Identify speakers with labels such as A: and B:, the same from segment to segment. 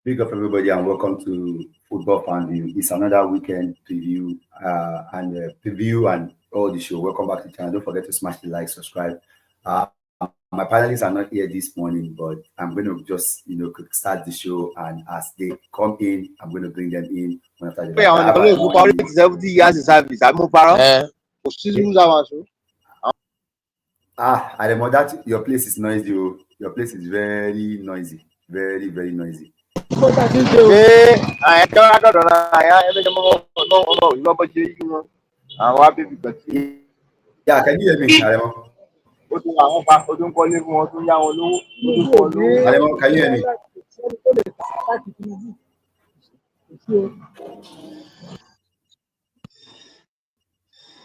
A: Big up everybody and welcome to Football Fan View. It's another weekend preview and all the show. Welcome back to the channel. Don't forget to smash the like, subscribe. My panelists are not here this morning, but I'm going to just start the show, and as they come in, I'm going to bring them in one after the
B: pé àwọn nìkan ló kópa orí 70 years in service àmú parọ́ kò sí àwọn aṣọ.
A: I remember that your place is noisy. Oh. Your place is very noisy, very very noisy.
B: ṣé àyẹ̀jọ́ àdọ̀dọ̀ náà àyà ẹlẹ́jọ́ ọmọ ìwọ́n bọ́ ṣe yí wọn àwọn abébí kan tí
A: Yeah, can you hear me, Aremo?
B: ó tún àwọn pa ó tún kọ́lé fún wọn tún yá wọn lówó ó tún kọ́ lówó.
A: Aremo, can you hear me?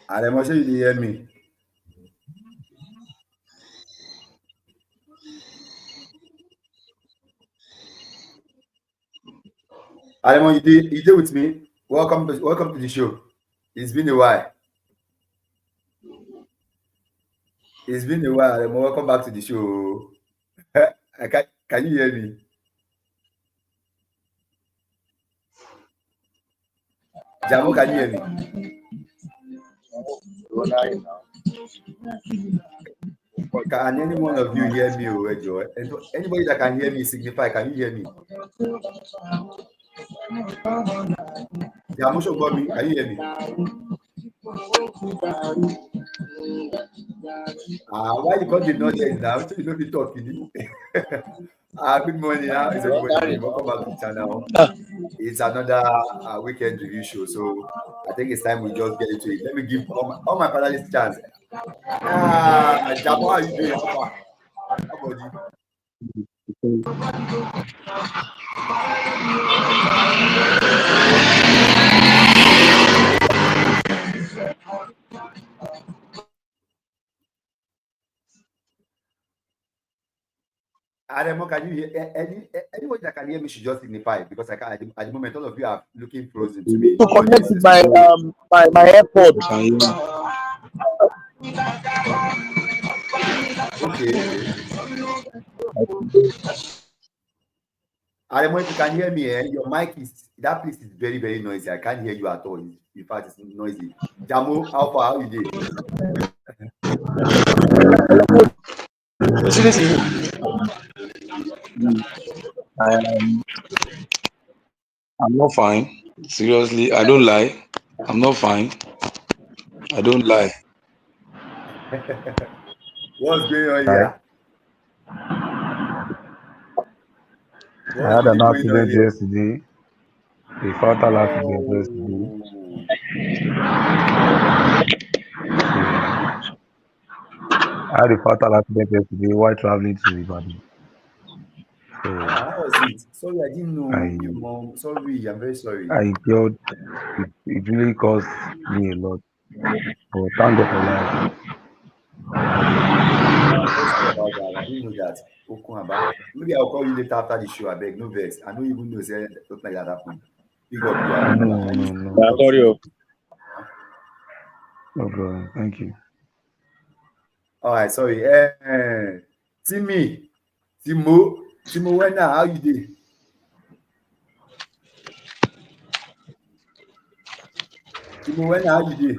A: Aremo, say you dey hear me. Aremo, you dey with me? Welcome to the show. It's been a while. Aremo. Welcome back to the show. Can you hear me? Jamo, can you hear me? Can any one of you hear me, Owejo? Anybody that can hear me signify, can you hear me? Jamo, show me, can you hear me? Why you got the audience now? So you don't be talking. Good morning. How is everybody? Welcome back to the channel. It's another weekend review show, so I think it's time we just get into it. Let me give all my panelists a chance. Jamo, how you doing? How about you? Aremo, can you hear anyone that can hear me should just signify, because I can at the moment all of you are looking frozen to me.
B: To connect with my AirPod.
A: Okay. Aremo, if you can hear me, your mic that place is very very noisy. I can't hear you at all. In fact, it's noisy. Jamo, how far? How you doing?
C: I'm not fine. Seriously, I don't lie. I'm not fine. I don't lie.
A: What's going on here?
D: I had an accident yesterday. A fatal accident yesterday. I had a fatal accident yesterday while traveling to Ibadan.
A: How was it? Sorry, I didn't know your mom. Sorry, I'm very sorry.
D: I felt it really cost me a lot. But thank God for life.
A: I didn't know that. Maybe I'll call you later after the show. I beg, no vex. I don't even know something like that happened. Big up,
D: No.
B: Sorry.
D: No problem. Thank you.
A: All right, sorry. Timo, when now? How you doing? Timo, when how you doing?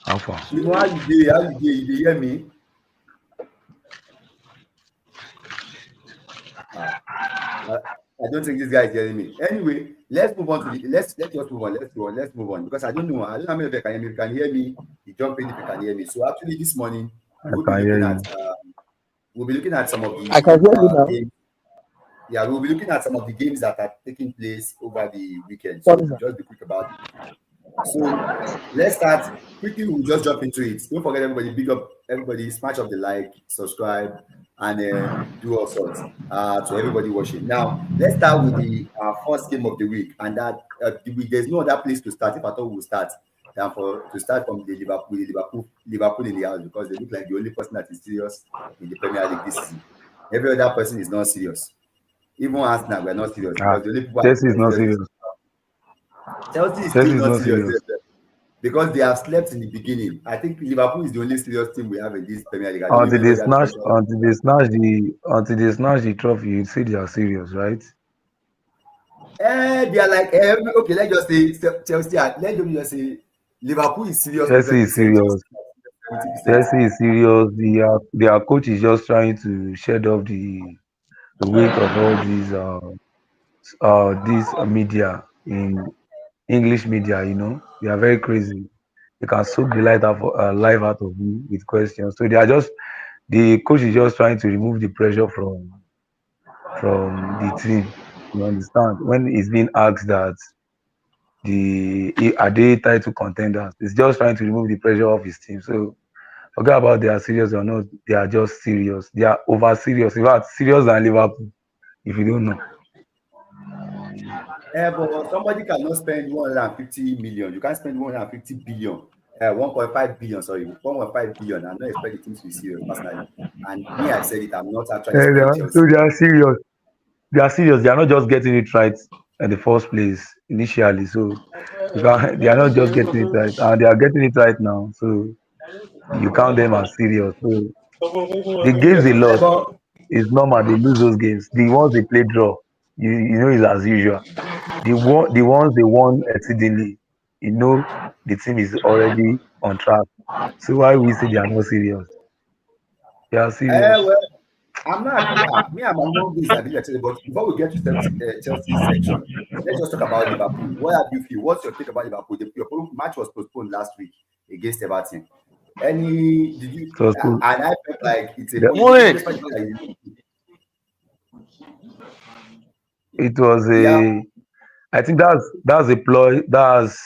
D: How far?
A: Timo, how you doing? How you doing? You hear me? I don't think this guy is hearing me. Anyway, let's move on to let's just move on. Let's move on, because I don't know how many of you can hear me. If you can hear me, you jump in if you can hear me. So actually this morning we'll be looking at some of the
B: I can hear you now.
A: games. Yeah, we'll be looking at some of the games that are taking place over the weekend. So just be quick about it. So let's start quickly. We'll just jump into it. Don't forget, everybody, big up everybody, smash up the like, subscribe, and do all sorts to everybody watching. Now let's start with the first game of the week, and that there's no other place to start. If I thought we'll start than to start from the Liverpool in the house, because they look like the only person that is serious in the Premier League this season. Every other person is not serious. Even Arsenal, we're not serious. Because the only people
D: Chelsea is not serious.
A: Chelsea is still not serious. because they have slept in the beginning. I think Liverpool is the only serious team we have in this Premier League. I don't
D: Until
A: even know
D: they
A: whether the
D: snatch,
A: pressure.
D: until they snatch the trophy, you say they are serious, right?
A: They are like every okay. Let's just say Chelsea. Let them just say Liverpool is serious
D: Chelsea is
A: 100%. Chelsea
D: serious.
A: is 70%.
D: Chelsea is serious. Their coach is just trying to shed off the weight of all these media in English media. They are very crazy. They can soak the life out of you with questions. So the coach is just trying to remove the pressure from the team. You understand? When it's being asked that are they title contenders, it's just trying to remove the pressure off his team. So forget about they are serious or not. They are just serious. They are over serious. In fact, serious than Liverpool. If you don't know,
A: But somebody cannot spend 150 million. You can't spend 150 billion. 1.5 billion, sorry, 1.5 billion. I'm not expecting the team to be serious personally. And me, I said it. I'm not actually supporting
D: so
A: Chelsea.
D: they are serious. They are serious. They are not just getting it right in the first place initially. So they are not just getting it right, and they are getting it right now. So you count them as serious. So the games they lost
A: But
D: is normal. They lose those games. The ones they play draw, you know, is as usual. The ones they won exceedingly, you know, the team is already on track. So why we say they are not serious? They are serious.
A: well, I'm not actually. Me, I'm among these that actually. But before we get to Chelsea section, let's just talk about Liverpool. What have you feel? What's your take about Liverpool? Your match was postponed last week against Everton. Any did you?
D: So, so
A: And I felt like it's a
D: the,
A: positive, even
B: Morning.
A: despite the fact that
D: it was
A: yeah.
D: I think that's a ploy. That's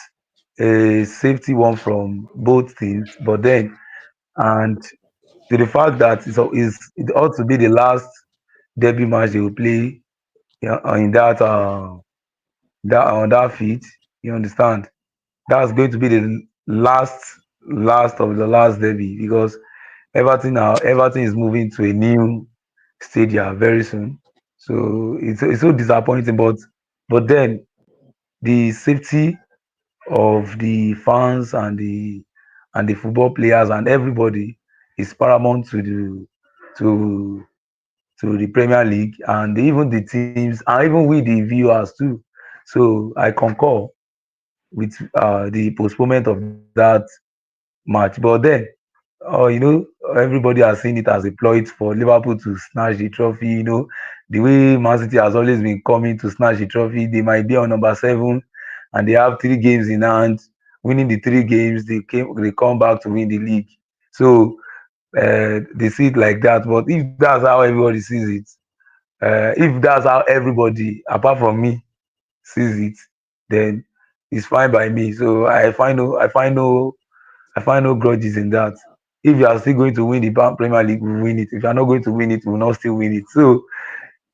D: a safety one from both teams. But then, and to the fact that it ought to be the last derby match they will play, in that on that field. You understand? That's going to be the last of the last derby because Everton is moving to a new stadium very soon. So it's so disappointing. But then the safety of the fans and the football players and everybody is paramount to to the Premier League and even the teams and even with the viewers too. So I concur with the postponement of that match. But then, everybody has seen it as a ploy for Liverpool to snatch the trophy. The way Man City has always been coming to snatch the trophy, they might be on number 7 and they have 3 games in hand. Winning the 3 games, they come back to win the league. So they see it like that. But if that's how everybody sees it, if that's how everybody, apart from me, sees it, then it's fine by me. So I find no grudges in that. If you are still going to win the Premier League, we win it. If you are not going to win it, we will not still win it. So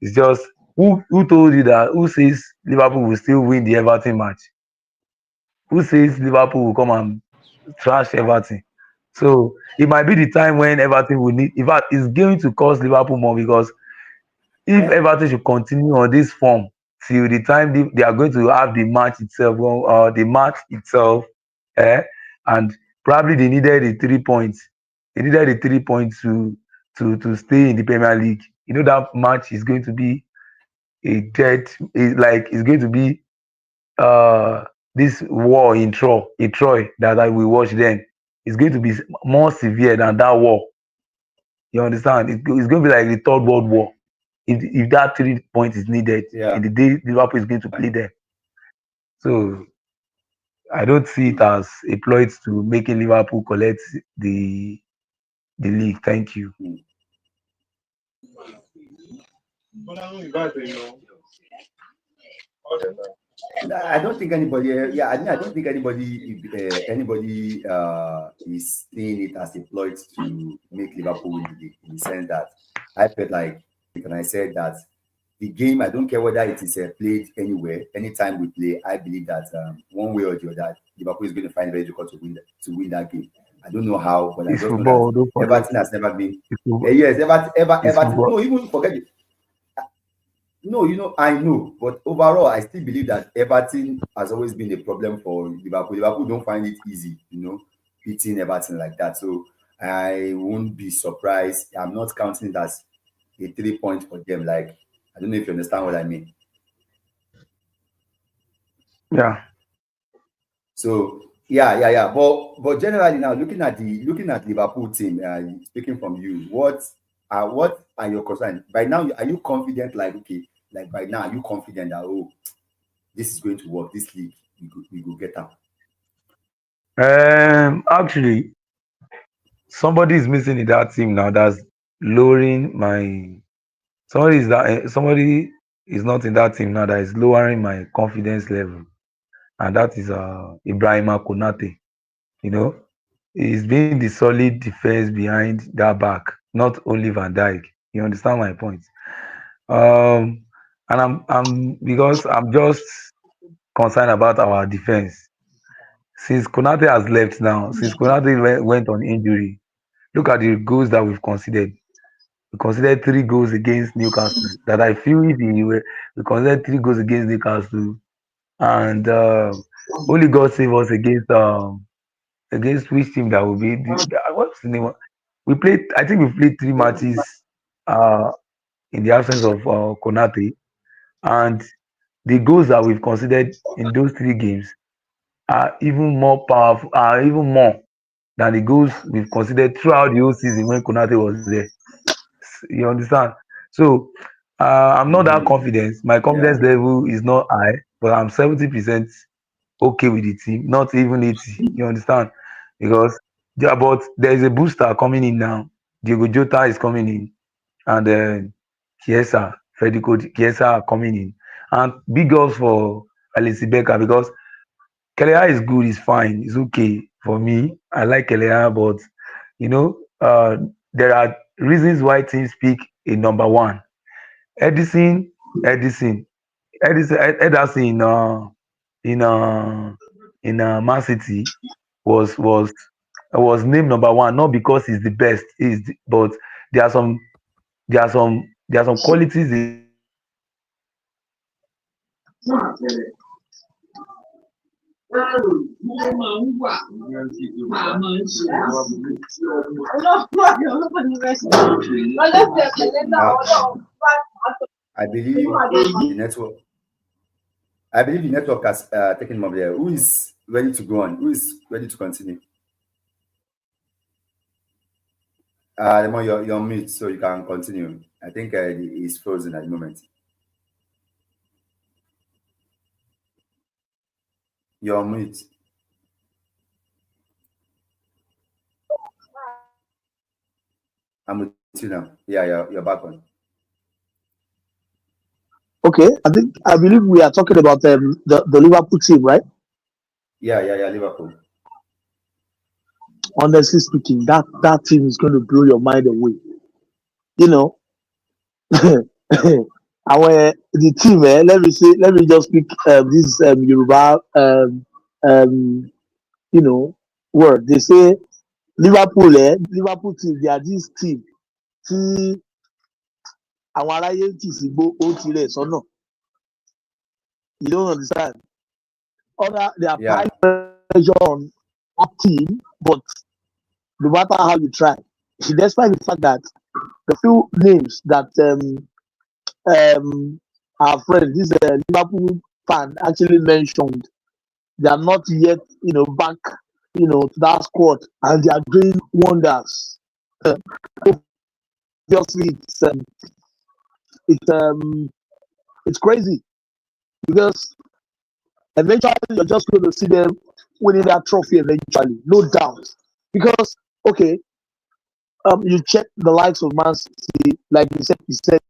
D: it's just who told you that? Who says Liverpool will still win the Everton match? Who says Liverpool will come and trash Everton? So it might be the time when Everton will need. In fact, it's going to cost Liverpool more because if
A: Eh,
D: Everton should continue on this form till the time they are going to have the match itself, eh, and probably they needed the 3 points. They needed the 3 points to stay in the Premier League. That match is going to be it's going to be uh this war in Troy that I will watch then. It's going to be more severe than that war. You understand? It's going to be like the Third World War if that 3 point is needed
A: yeah.
D: in the day Liverpool is going to play them. So I don't see it as a ploy to making Liverpool collect the league. Thank you.
A: Mm. No, I don't think anybody. Yeah, I don't think anybody is seeing it as a ploy to make Liverpool win the league in the sense that I felt like, and I said that the game. I don't care whether it is played anywhere, anytime we play. I believe that one way or the other, Liverpool is going to find it very difficult to win that game. I don't know how, but I
D: It's
A: just know that
D: football. Don't forget.
A: Everton has never been.
D: It's football.
A: Yes, Everton.
D: It's
A: Everton.
D: football.
A: No, even forget it. No, I know, but overall, I still believe that Everton has always been a problem for Liverpool. Liverpool don't find it easy, beating Everton like that. So I won't be surprised. I'm not counting it as a 3 point for them. Like, I don't know if you understand what I mean.
D: Yeah.
A: So yeah. But generally now, looking at Liverpool team, speaking from you, what are your concerns by now? Are you confident? Like, okay, like by now, are you confident that, oh, this is going to work? This league, we go get out.
D: Actually, somebody is missing in that team now. That's lowering my. Somebody is not in that team now. That is lowering my confidence level, and that is Ibrahima Konate. You know, he's being the solid defense behind that back, not only Van Dijk. You understand my point? Um, and I'm because I'm just concerned about our defense. Since Konate has left now, since Konate went on injury, look at the goals that we've conceded. We considered 3 goals against Newcastle. That I feel if we considered 3 goals against Newcastle, and only God save us against which team that will be what's the name? We played. I think we played 3 matches uh, in the absence of Konate, and the goals that we've considered in those 3 games are even more powerful, are even more than the goals we've considered throughout the whole season when Konate was there. You understand? So I'm not that confident. My
A: Yeah.
D: confidence level is not high, but I'm 70% okay with the team, not even 80. You understand? Because yeah, but there is a booster coming in now. Diego Jota is coming in, and Chiesa are coming in, and big ups for Alexis Becker because Kelleher is good, is fine, it's okay for me. I like Kelleher, but you know, there are reasons why teams pick a number one. Edison, Edison, Ederson in Man City was was was named number one not because he's the best, but there are some there are some qualities in him that makes him number one. And
A: Uh, I believe the network. I believe the network has taken him up there. Who is ready to go on? Who is ready to continue? Lemon, you're on mute, so you can continue. I think he's frozen at the moment. You're on mute. I'm with you now. Yeah, you're back on.
E: Okay, I believe we are talking about the Liverpool team, right?
A: Yeah, Liverpool.
E: Honestly speaking, that team is going to blow your mind away. You know, our the team. Let me just pick this Yoruba um, you know word. They say Liverpool. Liverpool team. They are this team. Tí àwọn aráyé tì sí gbó ó tirẹ̀ sọ́nà. You don't understand. They are
A: Yeah.
E: applying pressure on that team, but no matter how you try, despite the fact that the few names that our friend, this Liverpool fan, actually mentioned, they are not yet, back, to that squad, and they are doing wonders. Obviously, it's it's crazy because eventually you're just going to see them winning that trophy eventually, no doubt. Because okay, you check the likes of Man City, like you said,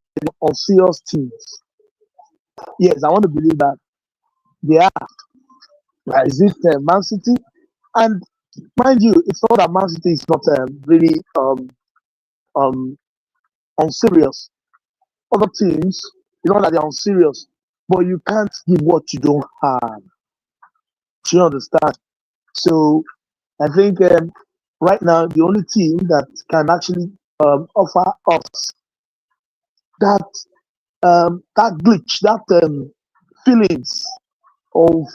E: on serious teams. Yes, I want to believe that they are. Is it Man City? And mind you, it's not that Man City is not really um unserious. Other teams, it's not that they're unserious, but you can't give what you don't have. Do you understand? So I think right now the only team that can actually offer us that that glitch, that feelings of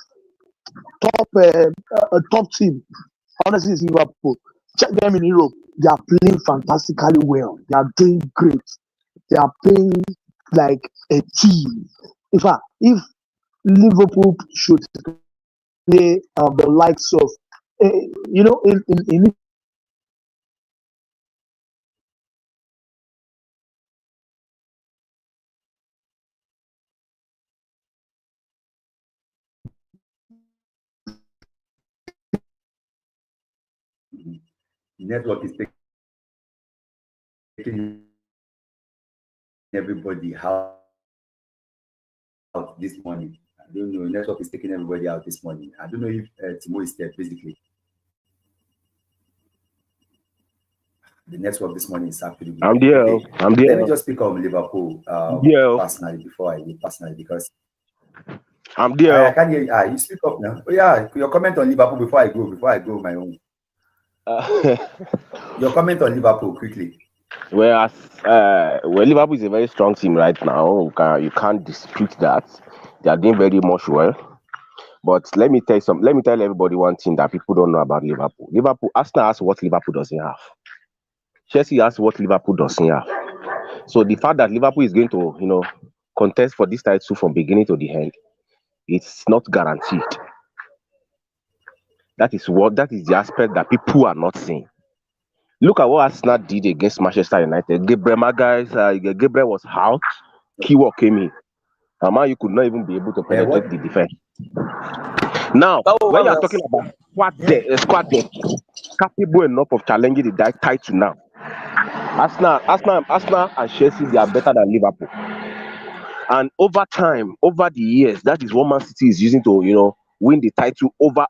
E: a top team. Honestly, it's Liverpool. Check them in Europe. They are playing fantastically well. They are doing great. They are playing like a team. In fact, if Liverpool should play the likes of, in
A: Network is taking everybody out this morning. I don't know. Network is taking everybody out this morning. I don't know if Timo is there physically. The network this morning is actually good.
B: I'm there.
A: Okay.
B: I'm there.
A: Let me just speak on Liverpool personally before I leave personally because
B: I'm there.
A: I can't hear you. You speak up now. Oh yeah, your comment on Liverpool before I go my own. Your comment on Liverpool quickly.
B: Well, Liverpool is a very strong team right now. You can't dispute that. They are doing very much well. But let me tell everybody one thing that people don't know about Liverpool. Arsenal has what Liverpool doesn't have. Chelsea has what Liverpool doesn't have. So the fact that Liverpool is going to, contest for this title from beginning to the end, it's not guaranteed. That is the aspect that people are not seeing. Look at what Arsenal did against Manchester United. Gabriel was out. Keyword came in. You could not even be able to penetrate the defense. Now, when you are talking about squad depth, capable enough of challenging the title now, Arsenal and Chelsea, they are better than Liverpool. And over time, over the years, that is what Man City is using to, win the title over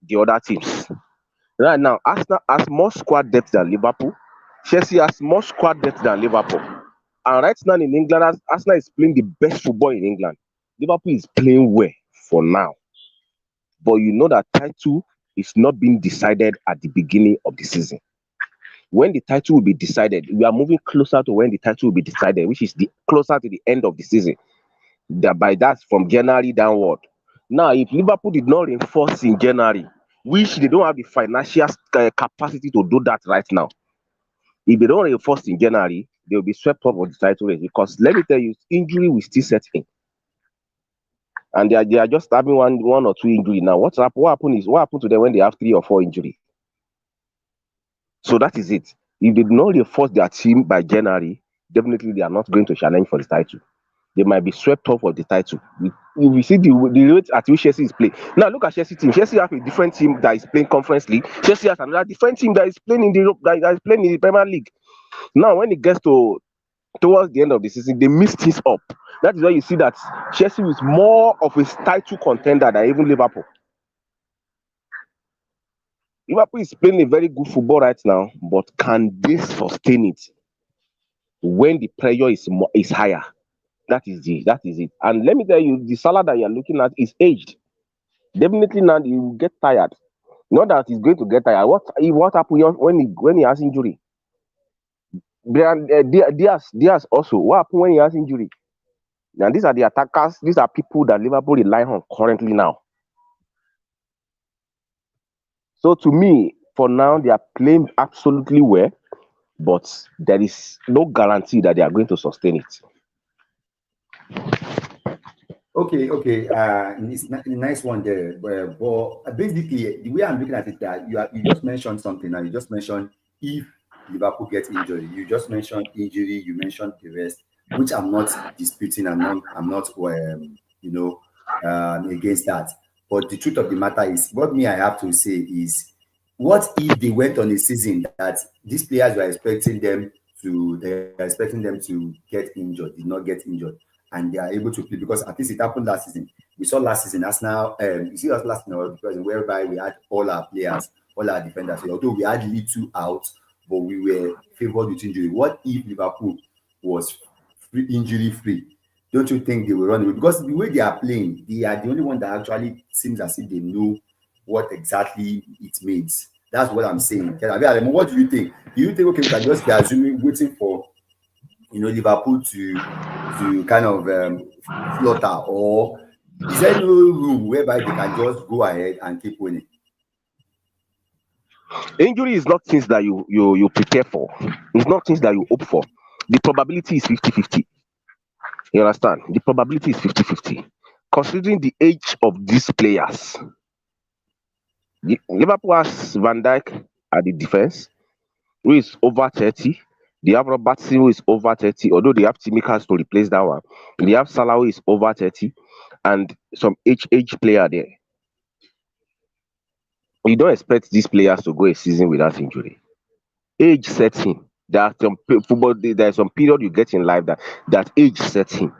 B: the other teams. Right now, Arsenal has more squad depth than Liverpool. Chelsea has more squad depth than Liverpool. And right now in England, Arsenal is playing the best football in England. Liverpool is playing well for now. But you know that title is not being decided at the beginning of the season. When the title will be decided, we are moving closer to when the title will be decided, which is closer to the end of the season. By that, from January downward. Now, if Liverpool did not reinforce in January, which they don't have the financial capacity to do that right now, if they don't reinforce in January, they will be swept up of the title race. Because let me tell you, injury will still set in. And they are just having one or two injury now. What happened to them when they have 3 or 4 injury? So that is it. If they do not reinforce their team by January, definitely they are not going to challenge for the title. They might be swept off of the title. We see the rate at which Chelsea is playing. Now look at Chelsea team. Chelsea have a different team that is playing Conference League. Chelsea has another different team that is playing in the Premier League. Now when it gets towards the end of the season, they mix things up. That is why you see that Chelsea is more of a title contender than even Liverpool. Liverpool is playing a very good football right now, but can they sustain it when the pressure is higher? That is it. And let me tell you, the Salah that you're looking at is aged. Definitely now he will get tired. Not that he's going to get tired. What happened when he has injury? Diaz also. What happened when he has injury? And these are the attackers. These are people that Liverpool rely on currently now. So to me, for now, they are playing absolutely well, but there is no guarantee that they are going to sustain it.
A: Okay. It's a nice one there. But basically, the way I'm looking at it, that you just mentioned something, and you just mentioned if Liverpool gets injured, you just mentioned injury, you mentioned the rest, which I'm not disputing. I'm not against that. But the truth of the matter is, what I have to say is, what if they went on a season that these players were expecting them to get injured, did not get injured, and they are able to play? Because at least it happened last season. We saw last season Arsenal. You see us last season because whereby we had all our players, all our defenders. So although we had little out, but we were favored with injury. What if Liverpool was injury free? Don't you think they will run away? Because the way they are playing, they are the only one that actually seems as if they know what exactly it means. That's what I'm saying. What do you think? Do you think, okay, we can just be assuming, waiting for Liverpool to to kind of slaughter, or is there no room whereby they can just go ahead and keep winning?
B: Injury is not things that you prepare for. It's not things that you hope for. The probability is 50-50. You understand? The probability is 50-50. Considering the age of these players, Liverpool has Van Dijk at the defense, who is over 30. They have Robertson, who is over 30, although they have Tsimikas to replace that one. They have Salah, who is over 30, and some age player there. You don't expect these players to go a season without injury. Age sets in. There are some football. There is some period you get in life that age sets in.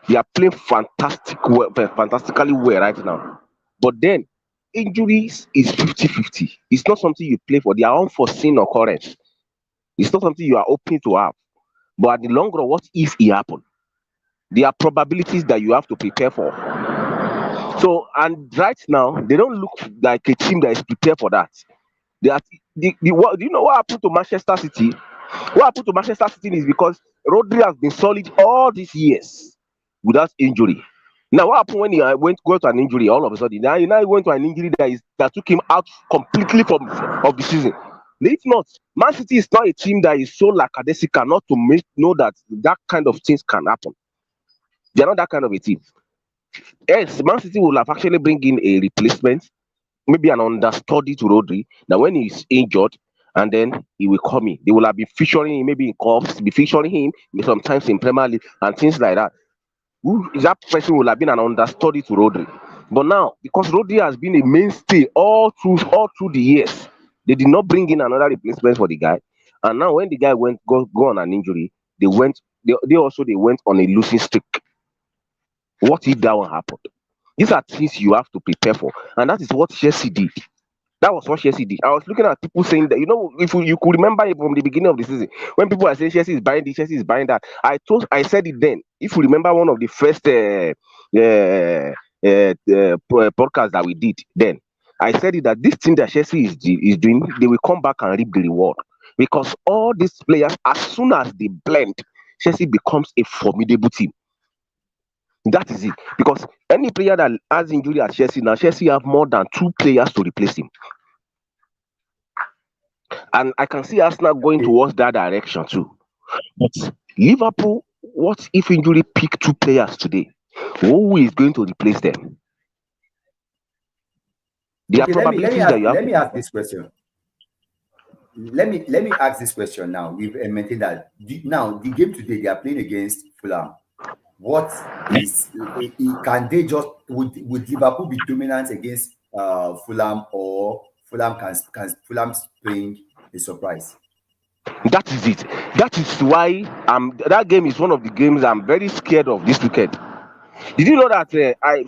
B: They are playing fantastically well right now. But then injuries is 50-50. It's not something you play for. They are unforeseen occurrence. It's not something you are hoping to have. But at the long run, what if it happen? There are probabilities that you have to prepare for. So, and right now, they don't look like a team that is prepared for that. They are, do you know what happened to Manchester City? What happened to Manchester City is because Rodri has been solid all these years without injury. Now, what happened when he go to an injury all of a sudden? Now he went to an injury that took him out completely of the season. If not, Man City is not a team that is so lackadaisical not to know that kind of things can happen. They are not that kind of a team. Yes, Man City will have actually bring in a replacement, maybe an understudy to Rodri. Now, when he's injured, and then he will come in. They will have been featuring him, maybe in cups, be featuring him sometimes in Premier League and things like that. That person will have been an understudy to Rodri. But now, because Rodri has been a mainstay all through the years, they did not bring in another replacement for the guy. And now, when the guy go on an injury, they went on a losing streak. What if that one happened? These are things you have to prepare for, and that is what Chelsea did. That was what Chelsea did. I was looking at people saying that, if you could remember it from the beginning of the season, when people are saying Chelsea is buying this, Chelsea is buying that, I said it then. If you remember one of the first podcasts that we did then, I said it that this thing that Chelsea is doing, they will come back and reap the reward. Because all these players, as soon as they blend, Chelsea becomes a formidable team. That is it. Because any player that has injury at Chelsea now, Chelsea have more than 2 players to replace him. And I can see Arsenal going towards that direction too. But Liverpool, what if injury pick 2 players today? Who is going to replace them?
A: Let me ask this question. Let me ask this question now. We've maintained that now the game today they are playing against Fulham. What is can they just would Liverpool be dominant against Fulham, or Fulham can Fulham bring a surprise?
B: That is it. That is why that game is one of the games I'm very scared of this weekend. Did you know that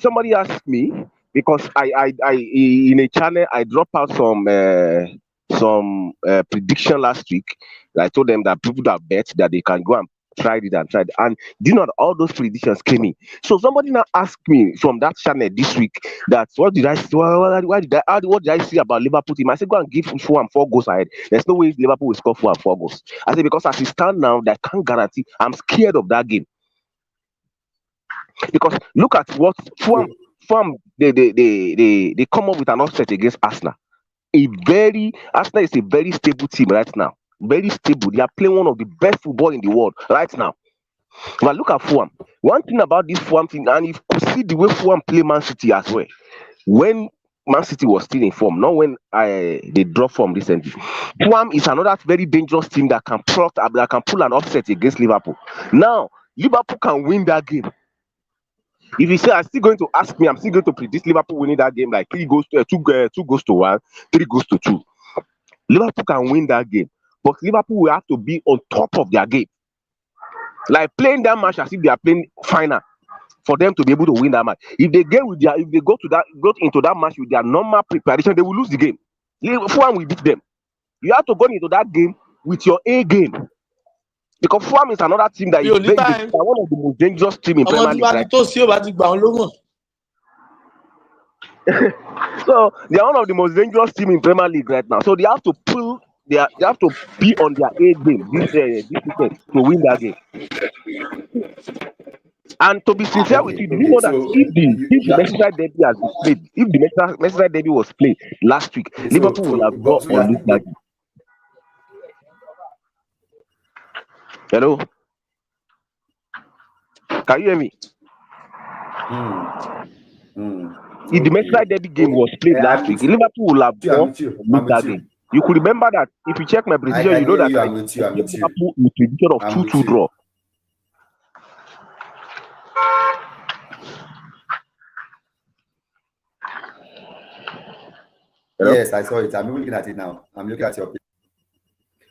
B: somebody asked me, because I in a channel I dropped out some prediction last week. I told them that people that bet that they can go and try it, and do you know that all those predictions came in? So somebody now asked me from that channel this week that what did I see about Liverpool team? I said, go and give Fulham 4 goals ahead. There's no way Liverpool will score 4 goals. I said, because as it stands now, I can't guarantee. I'm scared of that game. Because look at what Fulham they come up with an offset against Arsenal. Arsenal is a very stable team right now. Very stable. They are playing one of the best football in the world right now. But look at Fulham. One thing about this Fulham team, and you could see the way Fulham play Man City as well. When Man City was still in form, not when they dropped form recently. Fulham is another very dangerous team that can pull an offset against Liverpool. Now, Liverpool can win that game. If you say I'm still going to ask me, I'm still going to predict Liverpool winning that game like 2 goals to 1, 3 goals to 2. Liverpool can win that game, but Liverpool will have to be on top of their game, like playing that match as if they are playing final, for them to be able to win that match. If they go into that match with their normal preparation, they will lose the game. Fulham will beat them. You have to go into that game with your A game. Because Fulham is another team that is one of the most dangerous teams in Premier League. Right? So they are one of the most dangerous teams in Premier League right now. So they have to be on their A game this weekend to win that game. And to be sincere with you, do you know that
A: So
B: if the
A: yeah.
B: Merseyside derby has been played, if the Merseyside derby was played last week,
A: Okay,
B: Liverpool will have drawn
A: so
B: or
A: that
B: lose that game. Hello, can you hear me? If the Merseyside derby game was played last week, Liverpool will have drawn or lose that game. You could remember that if you check my prediction, you know that I
A: I'm with you.
B: Liverpool in prediction of 2-2 draw. Hello?
A: Yes, I saw it. I'm looking at it now. I'm looking at your page.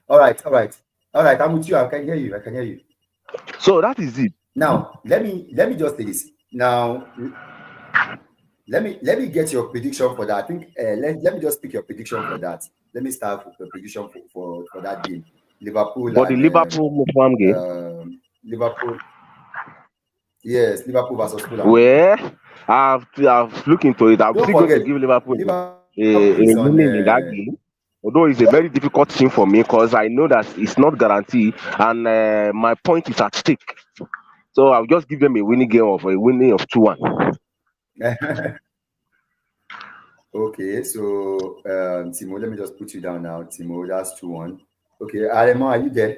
A: All right. I'm with you. I can hear you.
B: So that is it.
A: Now, let me just say this. Now, let me get your prediction for that. I think let me just pick your prediction for that. Let me start with the prediction for that game. Liverpool
B: For the
A: and
B: Liverpool Fulham game.
A: Liverpool. Yes, Liverpool versus Fulham.
B: Well, I've looked into it. I'm
A: Don't
B: still going to
A: forget,
B: give Liverpool
A: Liverpool
B: a
A: is on.
B: winning in that game. Although it's a very difficult thing for me because I know that it's not guaranteed and my point is at stake. So I'll just give them a winning of 2-1.
A: Okay, so Timo, let me just put you down now. Timo, that's 2-1. Okay, Aremo, are you there?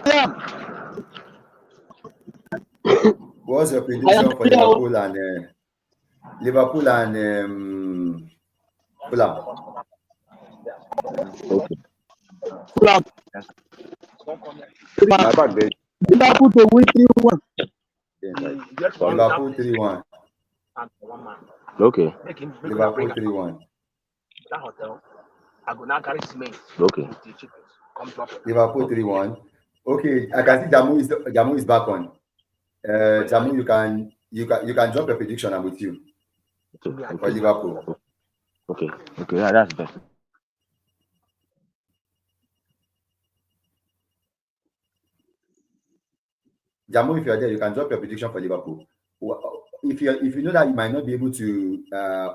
E: Yeah.
A: What's your prediction for Liverpool and Fulham?
B: Okay.
E: Fulham.
B: Liverpool
E: to win 3-1.
A: Liverpool 3-1.
B: Okay.
A: Liverpool 3-1.
B: Okay.
A: Liverpool 3-1. Okay, I can see Jamu is back on. Jamu, you can drop your prediction. I'm with you for Liverpool.
B: Okay, yeah, that's best.
A: Jamu, if you're there, you can drop your prediction for Liverpool. If you know that you might not be able to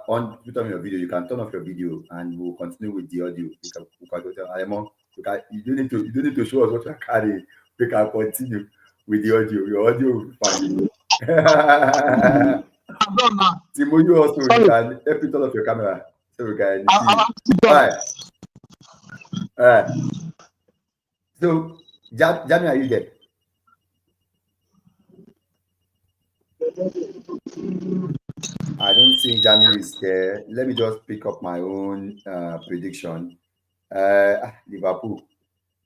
A: put on your video, you can turn off your video and we'll continue with the audio. You don't need to show us what you're carrying. We can continue with the audio. Your audio will be fine. Timo, you also you can help me turn off your camera so we can see. All right. So, Jamie, are you there? I don't think Jamie is there. Let me just pick up my own prediction. Liverpool.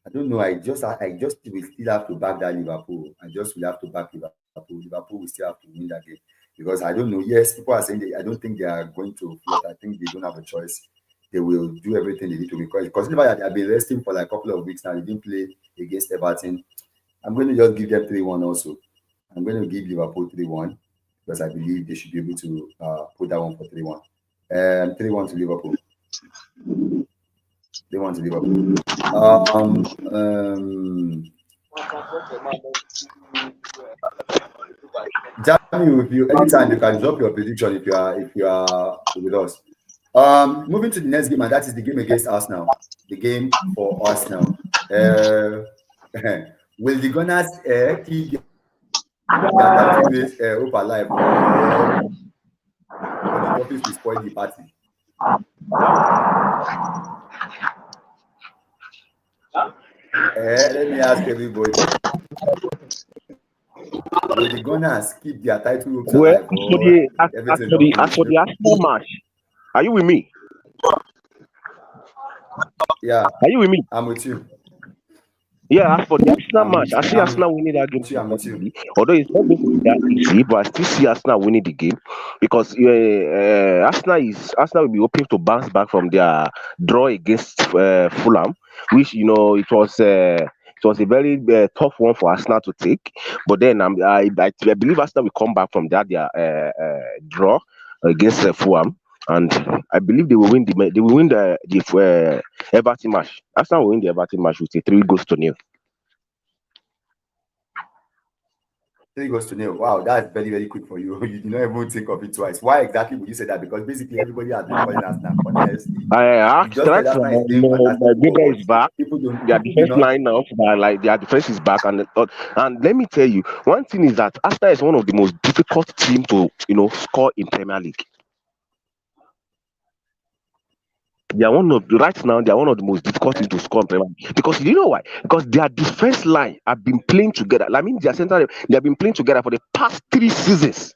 A: I don't know. I just will still have to back that Liverpool. I just will have to back Liverpool. Liverpool will still have to win that game because I don't know. Yes, people are saying I don't think they are going to flop. I think they don't have a choice. They will do everything they need to because they have been resting for like a couple of weeks now. They didn't play against Everton. I'm going to just give them 3-1 also. I'm going to give Liverpool 3-1 because I believe they should be able to put that one for 3-1. 3-1 to Liverpool. 3-1 to Liverpool. Jamie, with you anytime you can drop your prediction if you are with us. Moving to the next game, and that is the game against Arsenal. The game for Arsenal. Will the Gunners keep their title race hope alive, or the Toffees will spoil the party? Let me ask everybody. Will the Gunners keep their title hopes alive?
B: As for the Arsenal match, are you with me?
A: Yeah.
B: Are you with me?
A: I'm with you.
B: Yeah, as for the Arsenal match, I see Arsenal winning that game. Although it's not going to be that easy, but I still see Arsenal winning the game because Arsenal will be hoping to bounce back from their draw against Fulham, which it was a very tough one for Arsenal to take. But then I believe Arsenal will come back from that their draw against Fulham. And I believe they will win the Everton match. Arsenal will win the Everton match with a 3-0.
A: 3-0. Wow, that's very, very quick for you. You did not even think of it twice. Why exactly would you say that? Because basically everybody has been calling Arsenal, corner FC.
B: I
A: You
B: asked
A: just
B: right
A: said
B: now,
A: Arsenal is playing fantastic
B: my
A: football,
B: Beda
A: but
B: is back.
A: people don't,
B: Their
A: people do
B: defense
A: not.
B: line now, like their defense is back, and let me tell you, one thing is that Arsenal is one of the most difficult teams to score in Premier League. They are one of right now. They are one of the most difficult
A: Eh,
B: teams to score in Premier League because you know why? Because their defense line have been playing together. I mean, their center they have been playing together for the past 3 seasons.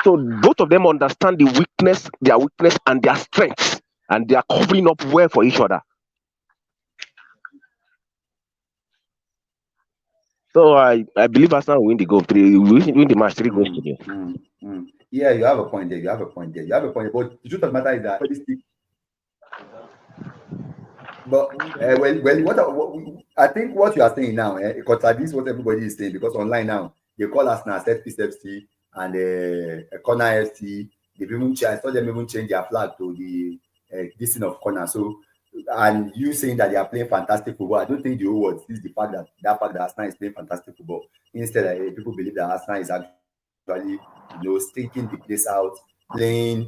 B: So both of them understand their weakness and their strengths, and they are covering up well for each other. So I believe Arsenal will win the goal three, win the match 3 goals to
A: mm,
B: nil.
A: Yeah, you have a point there. You have a point there. You have a point. But the truth of the matter is that this thing, but what I think what you are saying now, it contradicts what everybody is saying because online now they call Arsenal set piece FC and corner FC. They've even changed. I saw them even change their flag to the this thing of corner. So, and you saying that they are playing fantastic football, I don't think the whole world sees the fact that Arsenal is playing fantastic football. Instead, people believe that Arsenal is actually stinking the place out, playing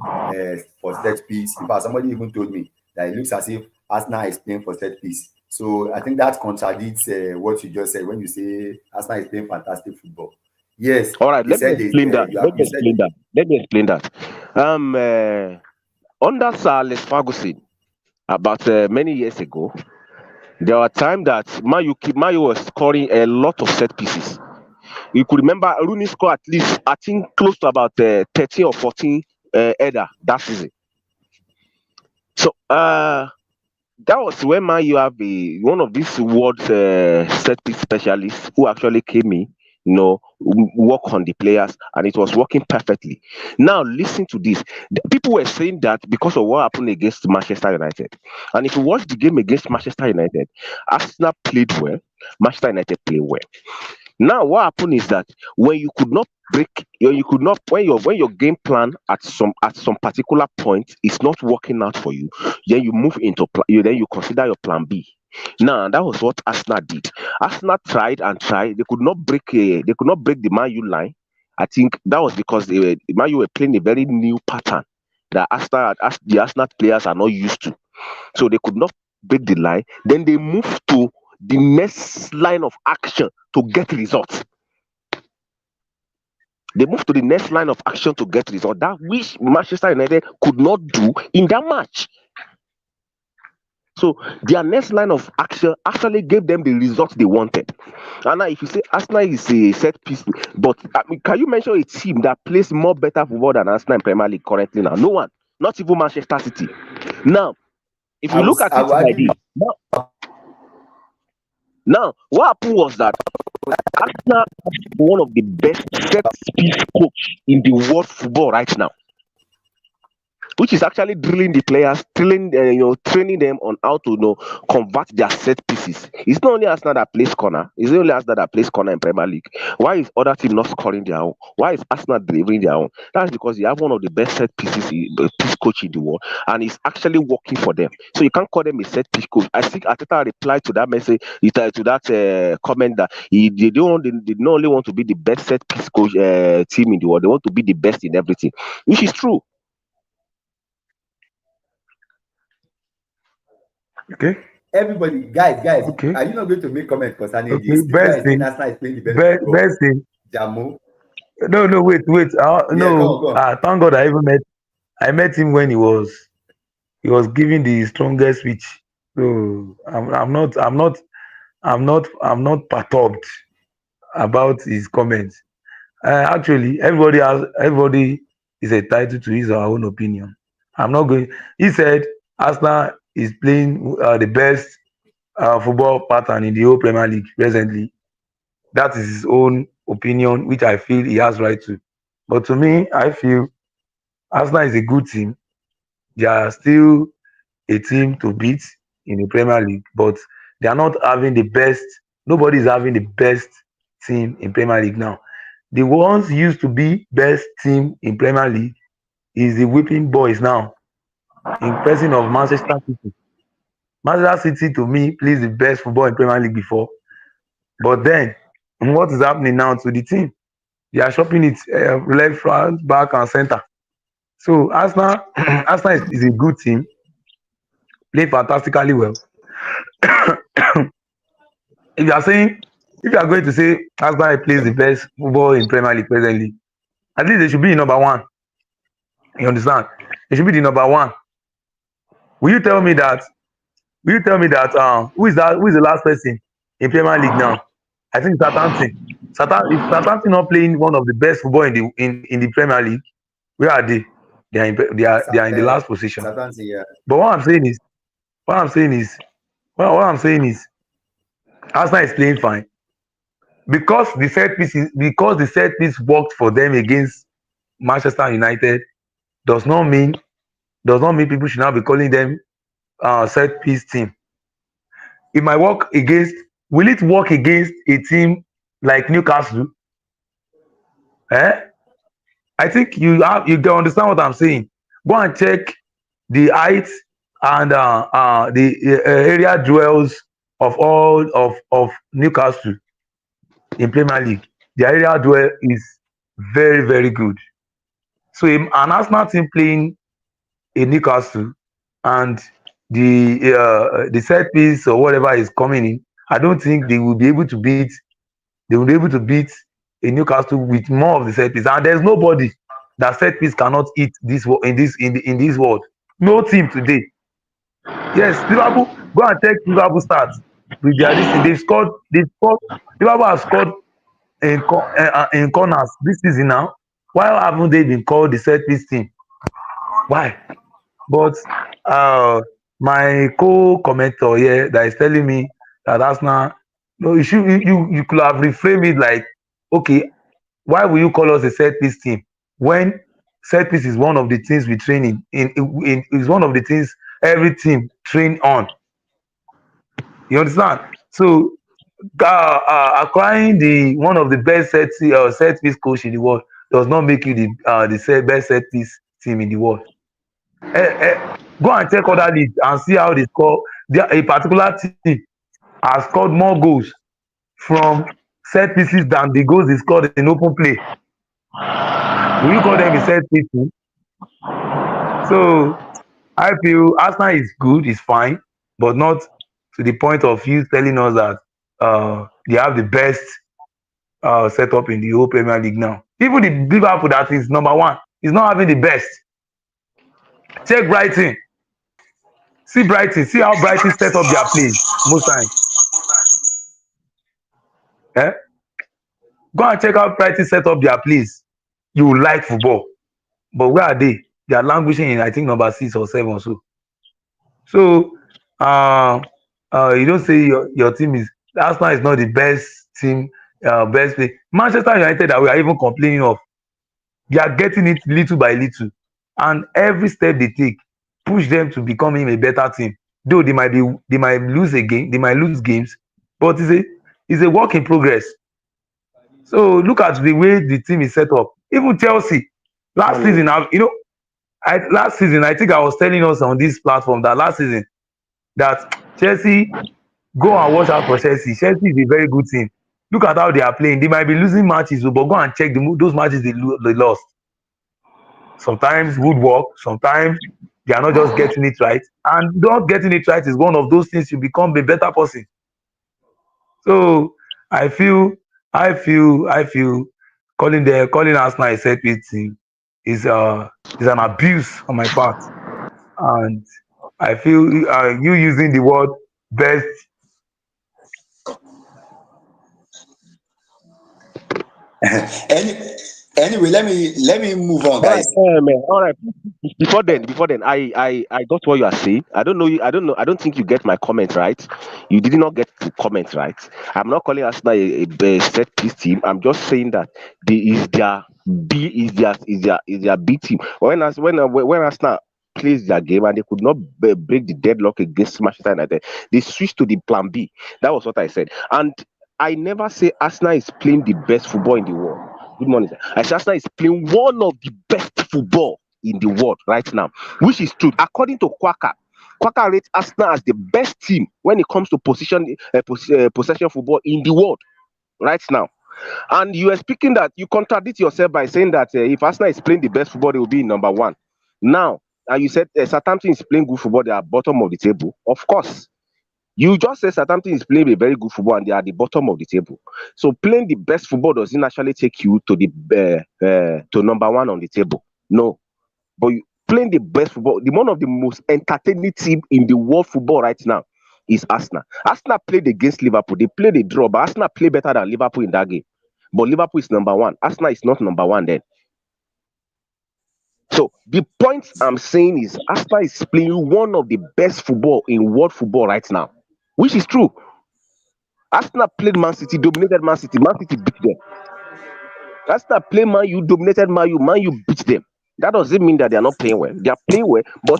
A: for set piece. In fact, somebody even told me that it looks as if Arsenal is playing for set piece. So I think that contradicts what you just said when you say Arsenal is playing fantastic football. Yes,
B: All right,
A: you
B: let me
A: said this.
B: explain that.
A: You
B: Let
A: have
B: me
A: you said
B: explain that. Let me explain that. Under Sir Alex Ferguson, about many years ago, there were times that Mayu was scoring a lot of set pieces. You could remember Rooney scored at least, I think, close to about 13 or 14 header that season. So that was when Man U have one of these world set piece specialists who actually came in, work on the players, and it was working perfectly. Now listen to this. People were saying that because of what happened against Manchester United, and if you watch the game against Manchester United, Arsenal played well, Manchester United played well. Now, what happened is that when you could not you could not when your game plan at some particular point is not working out for you, then you move into then you consider your plan B. Now, that was what Arsenal did. Arsenal tried and tried. They could not break the Man U line. I think that was because the Man U were playing a very new pattern that the Arsenal players are not used to. So they could not break the line. Then they moved to the next line of action to get results. They moved to the next line of action to get results. That which Manchester United could not do in that match. So their next line of action actually gave them the results they wanted. And now, if you say Arsenal is a set piece, but I mean, can you mention a team that plays more better football than Arsenal in Premier League currently now? No one, not even Manchester City. Now, if you look at
A: I
B: it
A: will
B: like
A: argue
B: this,
A: with
B: now what happened was that Arsenal has one of the best set piece coach in the world football right now, which is actually drilling the players, training them on how to convert their set pieces. It's not only Arsenal that plays corner. It's not only Arsenal that plays corner in Premier League. Why is other team not scoring their own? Why is Arsenal delivering their own? That's because you have one of the best set pieces, piece coach in the world, and it's actually working for them. So you can't call them a set piece coach. I think Ateta replied to that message, to that comment that they don't only want to be the best set piece coach team in the world. They want to be the best in everything, which is true.
D: Okay,
A: everybody. Guys,
D: okay,
A: are you not going to make comment concerning
D: okay.
A: this? People
D: Best
A: are saying
D: thing,
A: Arsenal is playing the best football.
D: best thing.
A: Jamo,
D: No, no, wait.
A: yeah, go on,
D: No.
A: go on.
D: Thank God I met him when he was giving the strongest speech. So I'm not perturbed about his comments. Actually, everybody is entitled to his or her own opinion. I'm not going. He said Arsenal is playing the best football pattern in the whole Premier League presently. That is his own opinion, which I feel he has right to. But to me, I feel Arsenal is a good team. They are still a team to beat in the Premier League, but they are not having the best. Nobody is having the best team in Premier League now. The ones used to be best team in Premier League is the whipping boys now, in person of Manchester City. Manchester City to me plays the best football in Premier League before, but then what is happening now to the team? They are shopping it left, front, back, and center. So Arsenal, Arsenal is a good team, playing fantastically well. If you are saying, if you are going to say Arsenal plays the best football in Premier League presently, at least they should be in number one. You understand? They should be the number one. Will you tell me that? Will you tell me that? Who is that? Who is the last person in Premier League now? I think Southampton. If Southampton not playing one of the best football in the Premier League, where are they? They are in the last position.
A: Southampton, yeah.
D: But what I'm saying is, Arsenal is playing fine because the set piece worked for them against Manchester United. Does not mean people should now be calling them set piece team. It might work against. Will it work against a team like Newcastle? Eh? I think you can understand what I'm saying. Go and check the height and the area duels of all of Newcastle in Premier League. The area duel is very, very good. So an Arsenal team playing in Newcastle and the set piece or whatever is coming in, I don't think they will be able to beat. They will be able to beat a Newcastle with more of the set piece. And there's nobody that set piece cannot eat in this world. No team today. Yes, Liverpool. Go and check Liverpool stats with their this thing. They've scored. Liverpool have scored in corners this season now. Why haven't they been called the set piece team? Why? But my co-commenter here that is telling me that Arsenal, no, you could have reframed it like, okay, why will you call us a set piece team when set piece is one of the things we train in is one of the things every team train on. You understand? So acquiring the one of the best set piece coach in the world does not make you the best set piece team in the world. Go and check other leagues and see how they score. A particular team has scored more goals from set pieces than the goals they scored in open play. Will you call them a set piece team? So I feel Arsenal is good, is fine, but not to the point of you telling us that they have the best setup in the whole Premier League now. Even the Liverpool that is number one is not having the best. Check Brighton. See Brighton. See how Brighton set up their play most times. Eh? Go and check out Brighton set up their plays. You will like football. But where are they? They are languishing in, I think, number 6 or 7 or so. So, you don't say your team is, Arsenal is not the best team, best play. Manchester United that we are even complaining of, they are getting it little by little. And every step they take, push them to becoming a better team. Though they might lose a game, they might lose games, but it's a work in progress. So look at the way the team is set up. Even Chelsea, last season, I think I was telling us on this platform that last season that Chelsea, go and watch out for Chelsea. Chelsea is a very good team. Look at how they are playing. They might be losing matches, but go and check those matches they lost. Sometimes good work, sometimes they are not just getting it right. And not getting it right is one of those things you become a better person. So I feel calling Arsenal a set piece team is an abuse on my part. And I feel you using the word best.
A: Anyway, let me move on, guys.
B: All right. Before then, I got what you are saying. I don't think you get my comment right. You did not get the comment right. I'm not calling Arsenal a set piece team. I'm just saying that their B team. When Arsenal plays their game and they could not break the deadlock against Manchester United, they switched to the plan B. That was what I said. And I never say Arsenal is playing the best football in the world. Good morning, sir. Arsenal is playing one of the best football in the world right now, which is true. According to Quacker rates Arsenal as the best team when it comes to possession football in the world. right now. And you are speaking that you contradict yourself by saying that if Arsenal is playing the best football, they will be in number one. Now, and you said Southampton is playing good football, they are bottom of the table. Of course, you just said Southampton is playing a very good football and they are at the bottom of the table. So playing the best football doesn't actually take you to the to number one on the table. No, but playing the best football, the one of the most entertaining team in the world football right now is Arsenal. Arsenal played against Liverpool. They played a draw, but Arsenal played better than Liverpool in that game. But Liverpool is number one. Arsenal is not number one then. So the point I'm saying is Arsenal is playing one of the best football in world football right now, which is true. Arsenal played Man City, dominated Man City. Man City beat them. Arsenal played Man U, dominated Man U. Man U beat them. That doesn't mean that they are not playing well. They are playing well, but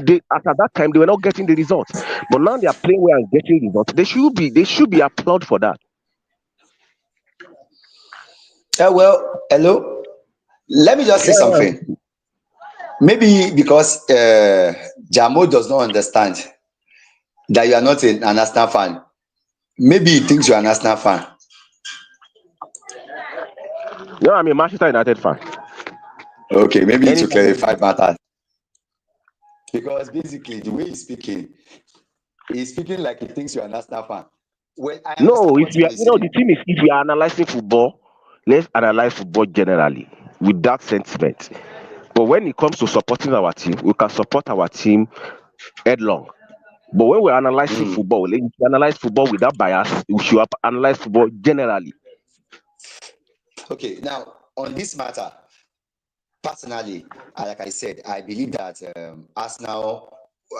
B: they at that time they were not getting the results. But now they are playing well and getting results. They should be applauded for that.
F: Well, hello. Let me just say
B: Yeah,
F: something. Maybe because Jamo does not understand that you are not an Arsenal fan. Maybe he thinks you are an Arsenal fan.
B: no, I'm a Manchester United fan.
F: Okay, maybe to
B: Anytime.
F: clarify matters. Because basically, the way he's speaking like he thinks you are an Arsenal fan. Well, I
B: No,
F: understand
B: if
F: what
B: we
F: you
B: are,
F: are
B: the
F: saying.
B: thing is, if we are analyzing football, let's analyze football generally with that sentiment. But when it comes to supporting our team, we can support our team headlong. But when we're analyzing football, if we analyze football without bias, we should analyze football generally.
F: Okay, now on this matter, personally, like I said, I believe that Arsenal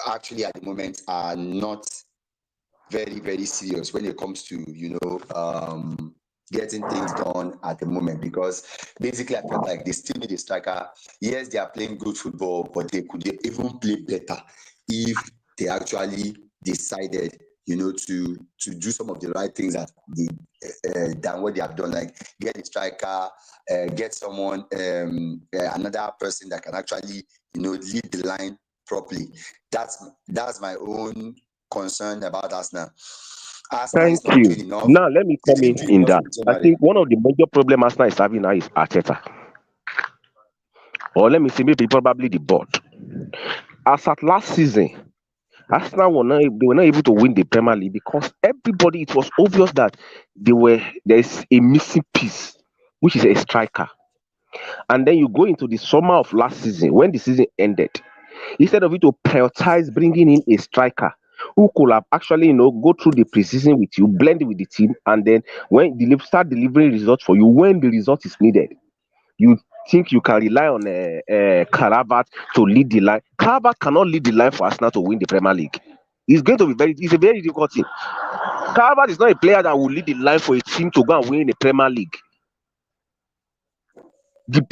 F: actually at the moment are not very, very serious when it comes to getting things done at the moment, because basically I felt like they still need a striker. Yes, they are playing good football, but they could even play better if they actually decided to do some of the right things that than what they have done, like get a striker, get someone, another person that can actually lead the line properly. That's my own concern about Arsenal. Arsenal
B: Thank
F: is not
B: you.
F: doing enough.
B: Now let me
F: They
B: come
F: didn't do
B: in
F: enough
B: that.
F: in
B: I
F: January.
B: think one of the major problems Arsenal is having now is Arteta, or let me say maybe probably the board. As at last season, Arsenal they were not able to win the Premier League because everybody, it was obvious that there's a missing piece, which is a striker. And then you go into the summer of last season when the season ended. Instead of you to prioritize bringing in a striker who could have actually go through the preseason with you, blend with the team, and then when start delivering results for you when the result is needed, you think you can rely on Karabat to lead the line. Karabat cannot lead the line for Arsenal to win the Premier League. It's a very difficult thing. Karabat is not a player that will lead the line for a team to go and win the Premier League.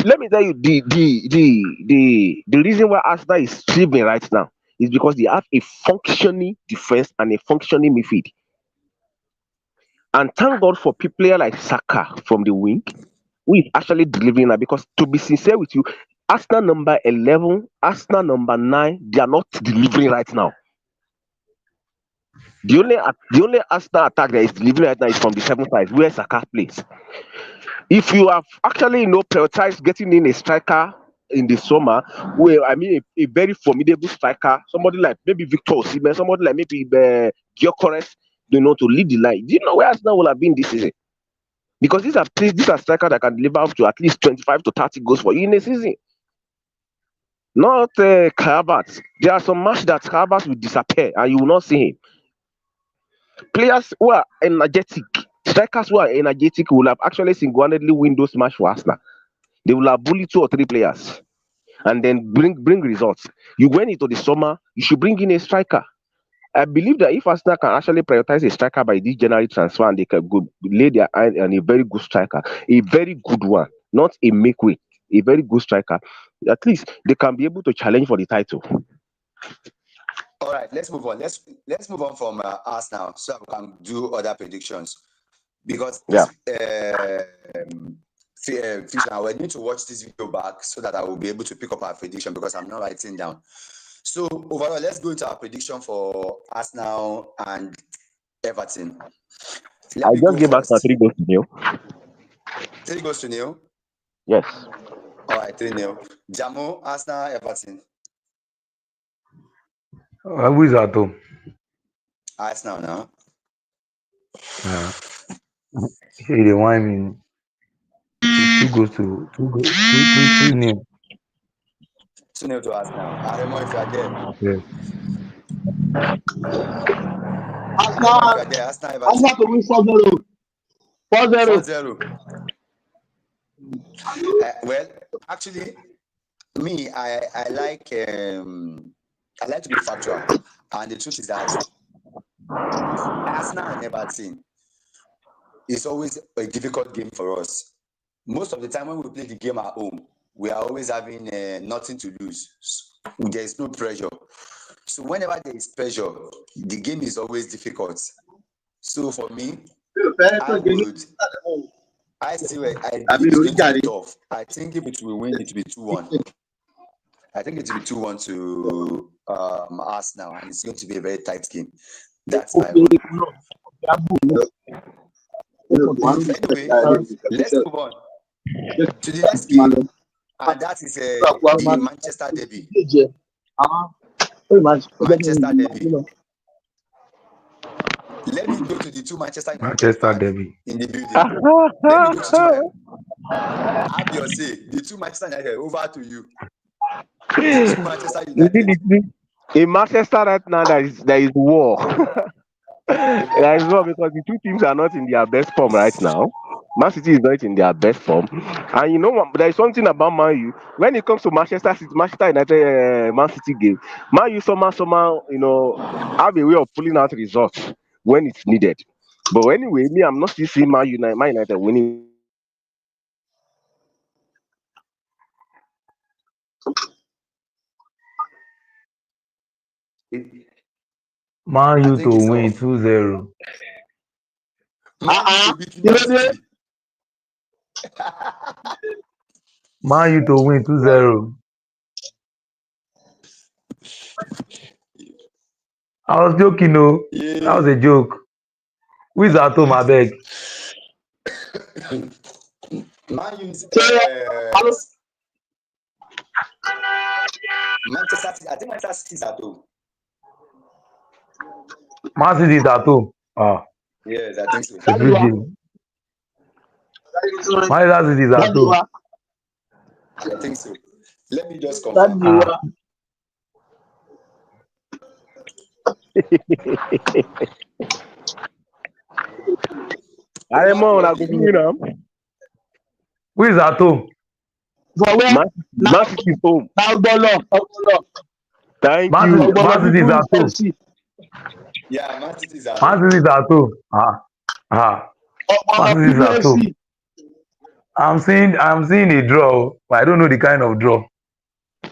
B: Let me tell you the reason why Arsenal is streaming right now is because they have a functioning defense and a functioning midfield. And thank God for people like Saka from the wing, who is actually delivering now. Because to be sincere with you, Arsenal number 11, Arsenal number 9, they are not delivering right now. The only Arsenal attack that is delivering right now is from the 7 side where Saka plays. If you have actually prioritized getting in a striker in the summer, where I mean a very formidable striker, somebody like maybe Victor Osimhen, somebody like maybe Gyökeres, to lead the line. Do you know where Arsenal will have been this season? Because these are strikers that can deliver up to at least 25 to 30 goals for you in a season. Not Karabat. There are some matches that Karabat will disappear and you will not see him. Players who are energetic, strikers who are energetic will have actually single-handedly win those matches for Arsenal. They will have bullied 2 or 3 players and then bring results. You went into the summer, you should bring in a striker. I believe that if Arsenal can actually prioritize a striker by this January transfer and they can lay their eye on a very good striker, a very good one, not a make weight, a very good striker, at least they can be able to challenge for the title.
F: All right, let's move on. Let's move on from Arsenal so we can do other predictions. Because Fisher, we need to watch this video back so that I will be able to pick up our prediction because I'm not writing down. So overall, let's go into our prediction for Arsenal and Everton. Let
B: I
F: me
B: just
F: go
B: gave Arsenal
F: first.
B: 3 goals to 0.
F: 3 goals to 0.
B: Yes.
F: All right, 3-0. Jamo, Arsenal, Everton.
D: Who is at home?
F: Arsenal now.
D: Hey, they want me. Two goes to two nil.
F: 2-0 to Arsenal. Aremo, if you are there.
D: Yes.
F: Aremo, if you
E: Arsenal,
F: are there. Arsenal,
E: Arsenal
F: Everton.
E: to win 4-0. 4-0.
F: 4-0. Well, actually, me, I like to be factual, and the truth is that Arsenal and Everton is always a difficult game for us. Most of the time when we play the game at home, we are always having nothing to lose. There is no pressure. So whenever there is pressure, the game is always difficult. So for me, I believe it's going to be tough. I think if it will win, it will be 2-1. I think it will be 2-1 to Arsenal, and it's going to be a very tight game. That's my own. Anyway, let's move on to the next game, and that is the Manchester derby. Manchester derby. Let me go to the two Manchester United fans
D: derby.
F: in the building. Let me go to have your say. The two Manchester United, over to you. The two Manchester United.
B: In Manchester right now, there is war. There is war because the two teams are not in their best form right now. Man City is not in their best form, and you know what? There is something about Man U when it comes to Manchester United, Man City game. Man U somehow have a way of pulling out results when it's needed. But anyway, me, I'm not still seeing Man United winning.
D: Man
F: I
D: U
F: think
D: to
F: it's
D: win
F: off.
D: 2-0.
F: Man U to beat Man City.
D: Man U to win 2-0. I was joking, no. That was a joke. Who is at home, I beg?
F: Man U's Manchester City. I think Manchester City is at home.
D: Man City is at home.
F: Yes, I think so.
D: It's a good game. Manchester City is at home.
F: I think so. Let me just confirm.
D: Who is at home?
B: Man City is home. Thank you.
D: Man City is at home.
F: Yeah, Man City is at
D: Man
F: home.
D: City is at home. Man City is at home. I'm seeing a draw, but I don't know the kind of draw.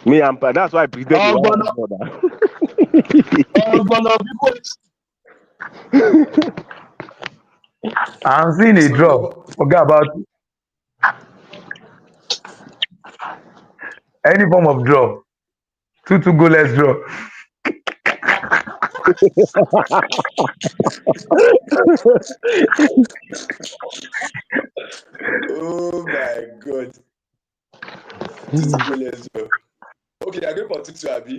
B: Me, that's why I pretend
D: I'm seeing a draw. Forget about any form of draw. 2-2 goalless draw.
F: Oh my God. 2-2 goalless draw. Okay, I go for 2-2, Abi.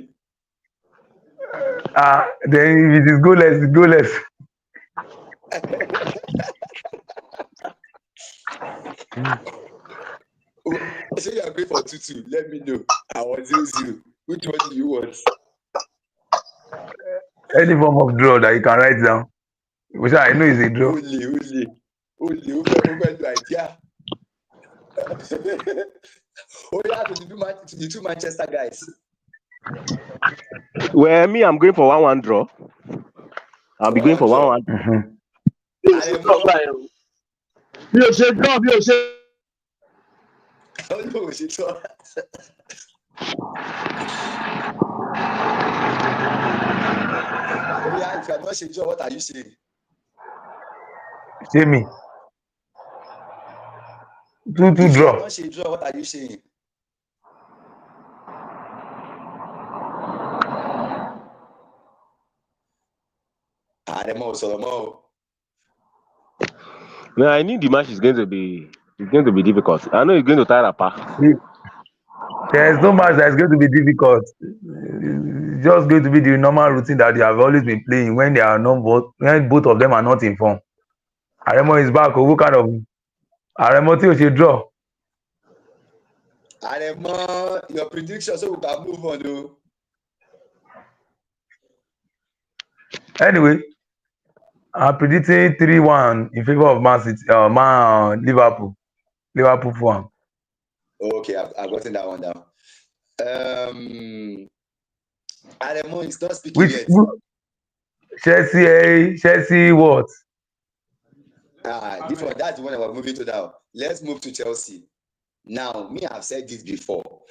D: Then if it is goalless, it's goalless.
F: So you are going for 2-2. Let me know. I want 0-0. Which one do you want?
D: Any form of draw that you can write down. Which I know is a draw.
F: Over the idea. Yeah, to the two Manchester guys.
B: Well, me, I'm going for 1-1 draw. I'll be going for 1-1.
F: Yeah, if you are not sure, what are you saying?
D: Say me. 2-2 draw.
F: If you are not sure, what are you saying? Aremo Solomon.
B: No, I think the match is going to be difficult. I know it's going to tire apart.
D: There's no match that is going to be difficult. It's just going to be the normal routine that they have always been playing when they are not when both of them are not informed. Aremo is back. Who kind of Aremo tí o ṣe draw?
F: Aremo, your prediction so we can move on. Though.
D: Anyway, I'm predicting 3-1 in favor of Man City. Liverpool. Liverpool Fulham.
F: Okay, I've gotten that one down. Aremo is not speaking yet.
D: Chelsea what?
F: That's the one I was moving to now. Let's move to Chelsea. Now, I've said this before.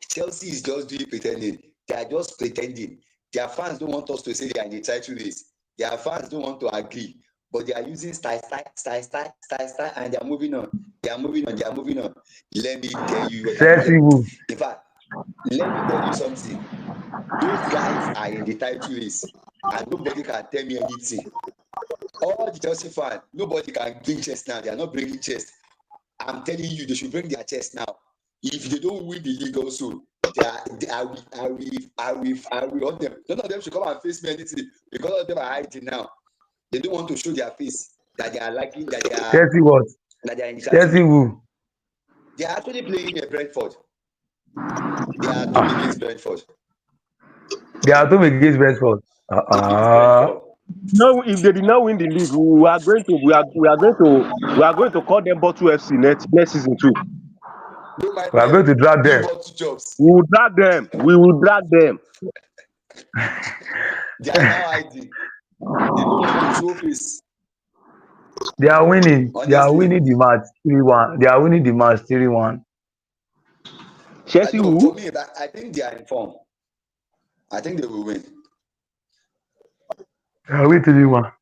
F: Chelsea is just doing pretending. They are just pretending. Their fans don't want us to say they are in the title race. Their fans don't want to agree. But they are using style, and they are moving on. Let me tell you. In fact, let me tell you something. Those guys are in the title race, and nobody can tell me anything. All the Chelsea fans, nobody can bring chest now. They are not bringing chest. I'm telling you, they should bring their chest now. If they don't win the league also, I will on them. None of them should come and face me anything because all of them are hiding now. They don't want to show their face that they are liking that they are.
D: Chelsea what?
F: That they are in
D: Chelsea who?
F: They are actually playing in Brentford. They are doing against Brentford.
D: They are doing against Brentford.
B: No, if they did not win the league, we are going to call them Bottle FC next season too.
D: We are going to drag them.
B: We will drag them.
F: They are now hiding. They don't want to show face.
D: They are winning.
F: Honestly.
D: They are winning the match 3-1. They are winning the match 3-1.
B: Chelsea who?
F: For me, I think they are in form. I think they will win.
D: They are winning 3-1.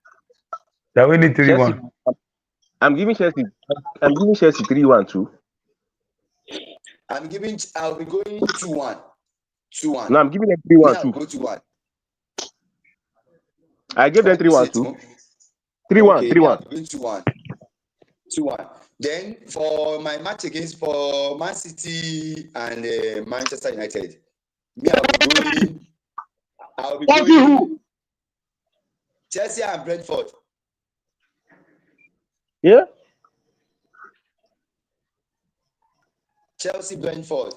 D: They are winning 3-1.
B: I'm giving Chelsea 3-1 too.
F: I'll be going 2-1. 2-1.
B: No, I'm giving them 3-1 too.
F: Go 2-1.
B: I gave them 3-1 too. 3-1.
F: 3-1. 2-1. Then for my match against for Man City and Manchester United, I'll be going Chelsea and Brentford.
B: Yeah.
F: Chelsea Brentford.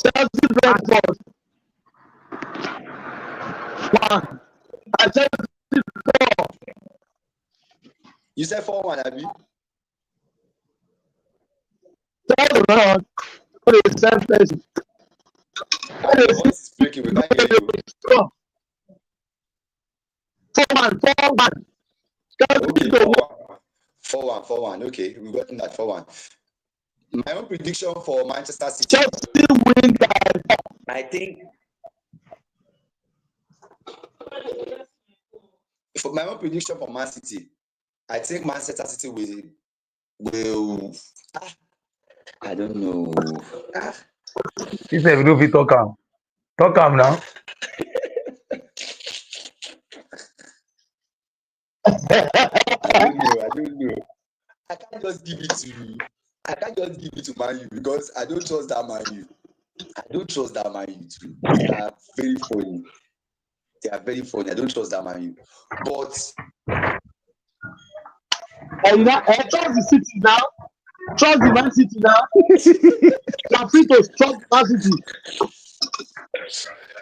E: 1.
F: You said 4-1, Abi?
E: Your
F: voice is breaking. We can't hear you.
E: 4-1.
F: Okay, 4-1. Okay, we've gotten that 4-1. My own prediction for Manchester City.
E: Chelsea win that.
F: I think. For my own prediction for Man City, I think Manchester City will. I don't know.
D: He said, "We don't be talk am now."
F: I don't know. I can't just give it to Man U because I don't trust that Man U. Too. They are very funny. I don't trust that Man U. But
E: trust the City now. Trust the Man City now. You are free to trust Man City.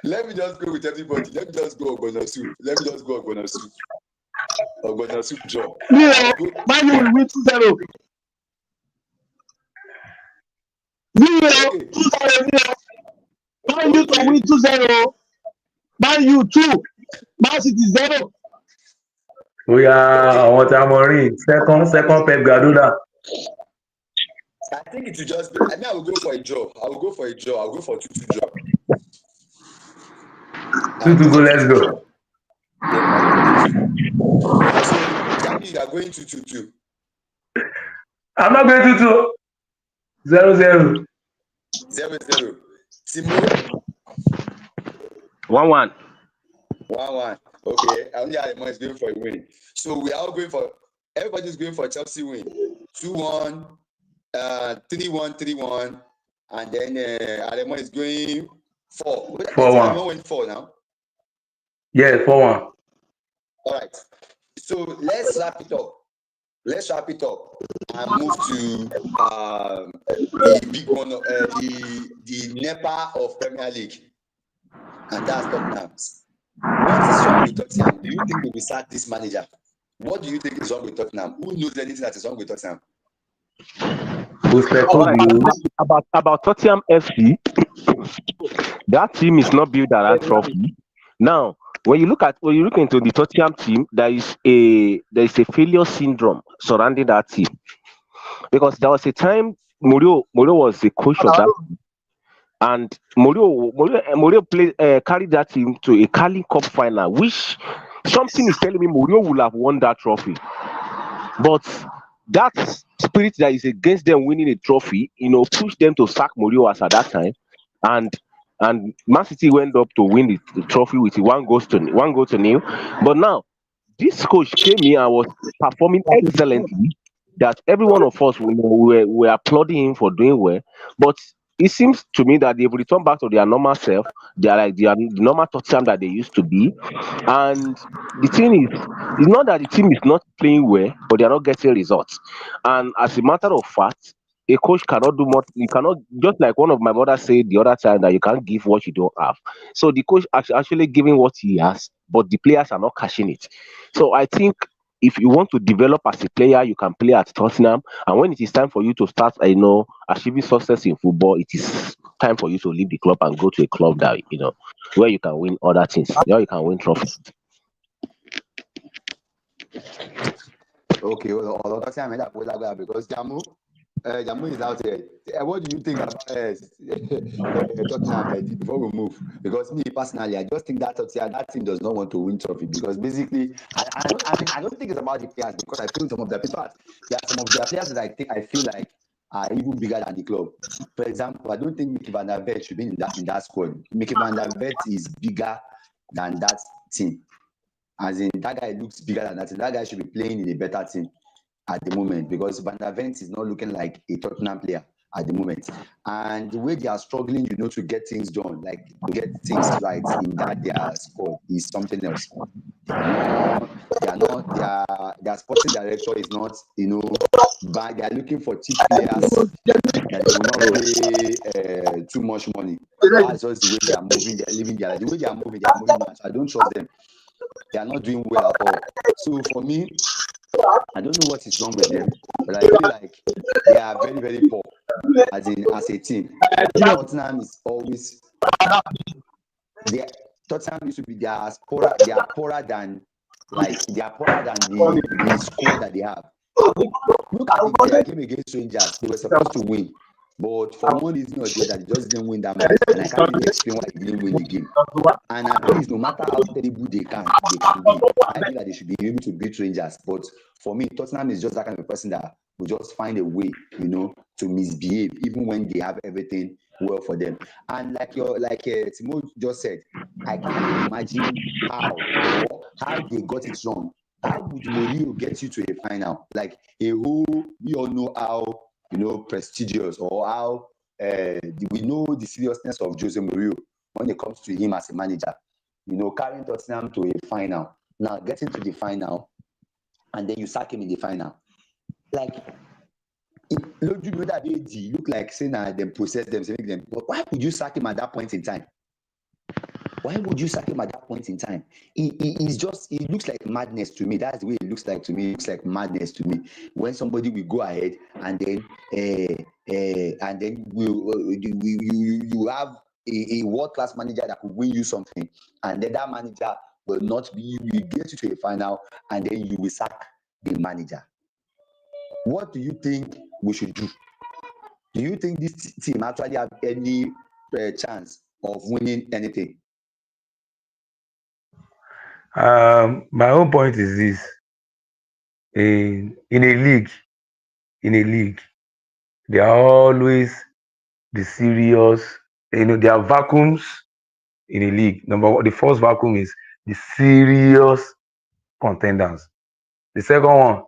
F: Let me just go with everybody. Let me just go Ogbonasu. Ogbonasu draw.
E: Man U will win 2-0. 2-0. Man U to win 2-0. Man U 2. Man City 0.
D: We are on Tamorin. Second Pep Guardiola.
F: I think it will just be. I will go for a draw. I'll go for 2-2 draw.
D: 2-2 go. Let's go.
F: So, Jackie, you are going 2-2.
D: I'm not going 2-2. 0-0.
F: 0-0. Timo.
B: 1-1.
F: 1-1. Okay. Only Aremo is going for a win. So we are all going for Everybody's going for Chelsea win. 2-1, 3-1, 3-1, and then Aremo is going 4. I think Aremo
D: 4-1.
F: went 4 now.
D: Yeah, 4-1.
F: All right. So let's wrap it up. And move to the big one, the NEPA of Premier League, and that's Tottenham. What is wrong with Tottenham? Do you think we will sack this manager? What do you think is wrong with Tottenham? Who knows anything that is wrong with Tottenham?
B: All right. About Tottenham FC, that team is not built around trophy. Now, when you look into the Tottenham team, there is a failure syndrome surrounding that team, because there was a time Mourinho was the coach of that team, and Mourinho carried that team to a Carling Cup final, which something is telling me Mourinho would have won that trophy. But that spirit that is against them winning a trophy, pushed them to sack Mourinho as at that time, and Man City went up to win the trophy with 1-0. But now this coach came here and was performing excellently. That every one of us were applauding him for doing well. But it seems to me that they've returned back to their normal self. They are like the normal Tottenham that they used to be. And the thing is, it's not that the team is not playing well, but they are not getting results. And as a matter of fact, a coach cannot do much. You cannot, just like one of my brothers said the other time, that you can't give what you don't have. So the coach actually giving what he has, but the players are not cashing it. So I think if you want to develop as a player, you can play at Tottenham. And when it is time for you to start, achieving success in football, it is time for you to leave the club and go to a club that where you can win other things, where you can win trophies.
F: Okay, well, Tottenham made that because Jamu is out here. What do you think about Tottenham before we move? Because me personally, I just think that team does not want to win trophy, because basically, I don't think it's about the players, because I feel some of their players, there are some of their players that I feel like are even bigger than the club. For example, I don't think Mickey van der Vet should be in that squad. Mickey van der Vet is bigger than that team. As in, that guy looks bigger than that team. That guy should be playing in a better team at the moment, because Van der Vet is not looking like a Tottenham player at the moment. And the way they are struggling, to get things done, like to get things right in their squad, is something else. Their sporting director is not, but they are looking for cheap players that will not pay too much money. That's just the way they are moving. They are living their life. The way they are moving much. I don't trust them. They are not doing well at all. So for me, I don't know what is wrong with them, but I feel like they are very, very poor as a team. Tottenham is always Tottenham used to be they are poorer than the squad that they have. Look at their game against Rangers. They were supposed to win, but for one reason or the other, they just didn't win that match, and I can't really explain why they didn't win the game. And at least, no matter how terrible they can be, I feel that they should be able to beat Rangers. But for me, Tottenham is just that kind of person that will just find a way, to misbehave, even when they have everything well for them. And like Timo just said, I can't imagine how they got it wrong. How would Mourinho get you to a final? Like we all know how prestigious, or how we know the seriousness of Jose Mourinho when it comes to him as a manager. Carrying Tottenham to a final. Now getting to the final, and then you sack him in the final. Like, that they look like saying that them process them, saying them. But why would you sack him at that point in time? Why would you sack him at that point in time? It looks like madness to me. That's the way it looks like to me. It looks like madness to me. When somebody will go ahead and then you have a world-class manager that could win you something, and then that manager will not be, will get you to a final, and then you will sack the manager. What do you think we should do? Do you think this team actually have any chance of winning anything?
D: My own point is this: in a league, they are always the serious. There are vacuums in a league. Number one, the first vacuum is the serious contenders. The second one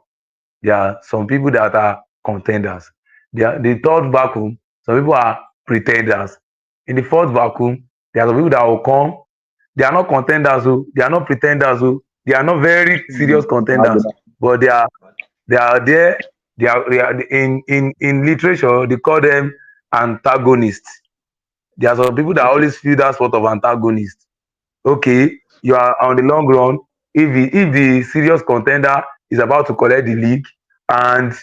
D: there are some people that are contenders. The third vacuum, some people are pretenders. In the fourth vacuum, there are some people that will come. They are not contenders, they are not pretenders, they are not very serious contenders, but they are there. They are in literature they call them antagonists. There are some people that
B: Okay.
D: always feel that sort of antagonist. Okay, you are on the long run. If the serious contender is about to collect the league, and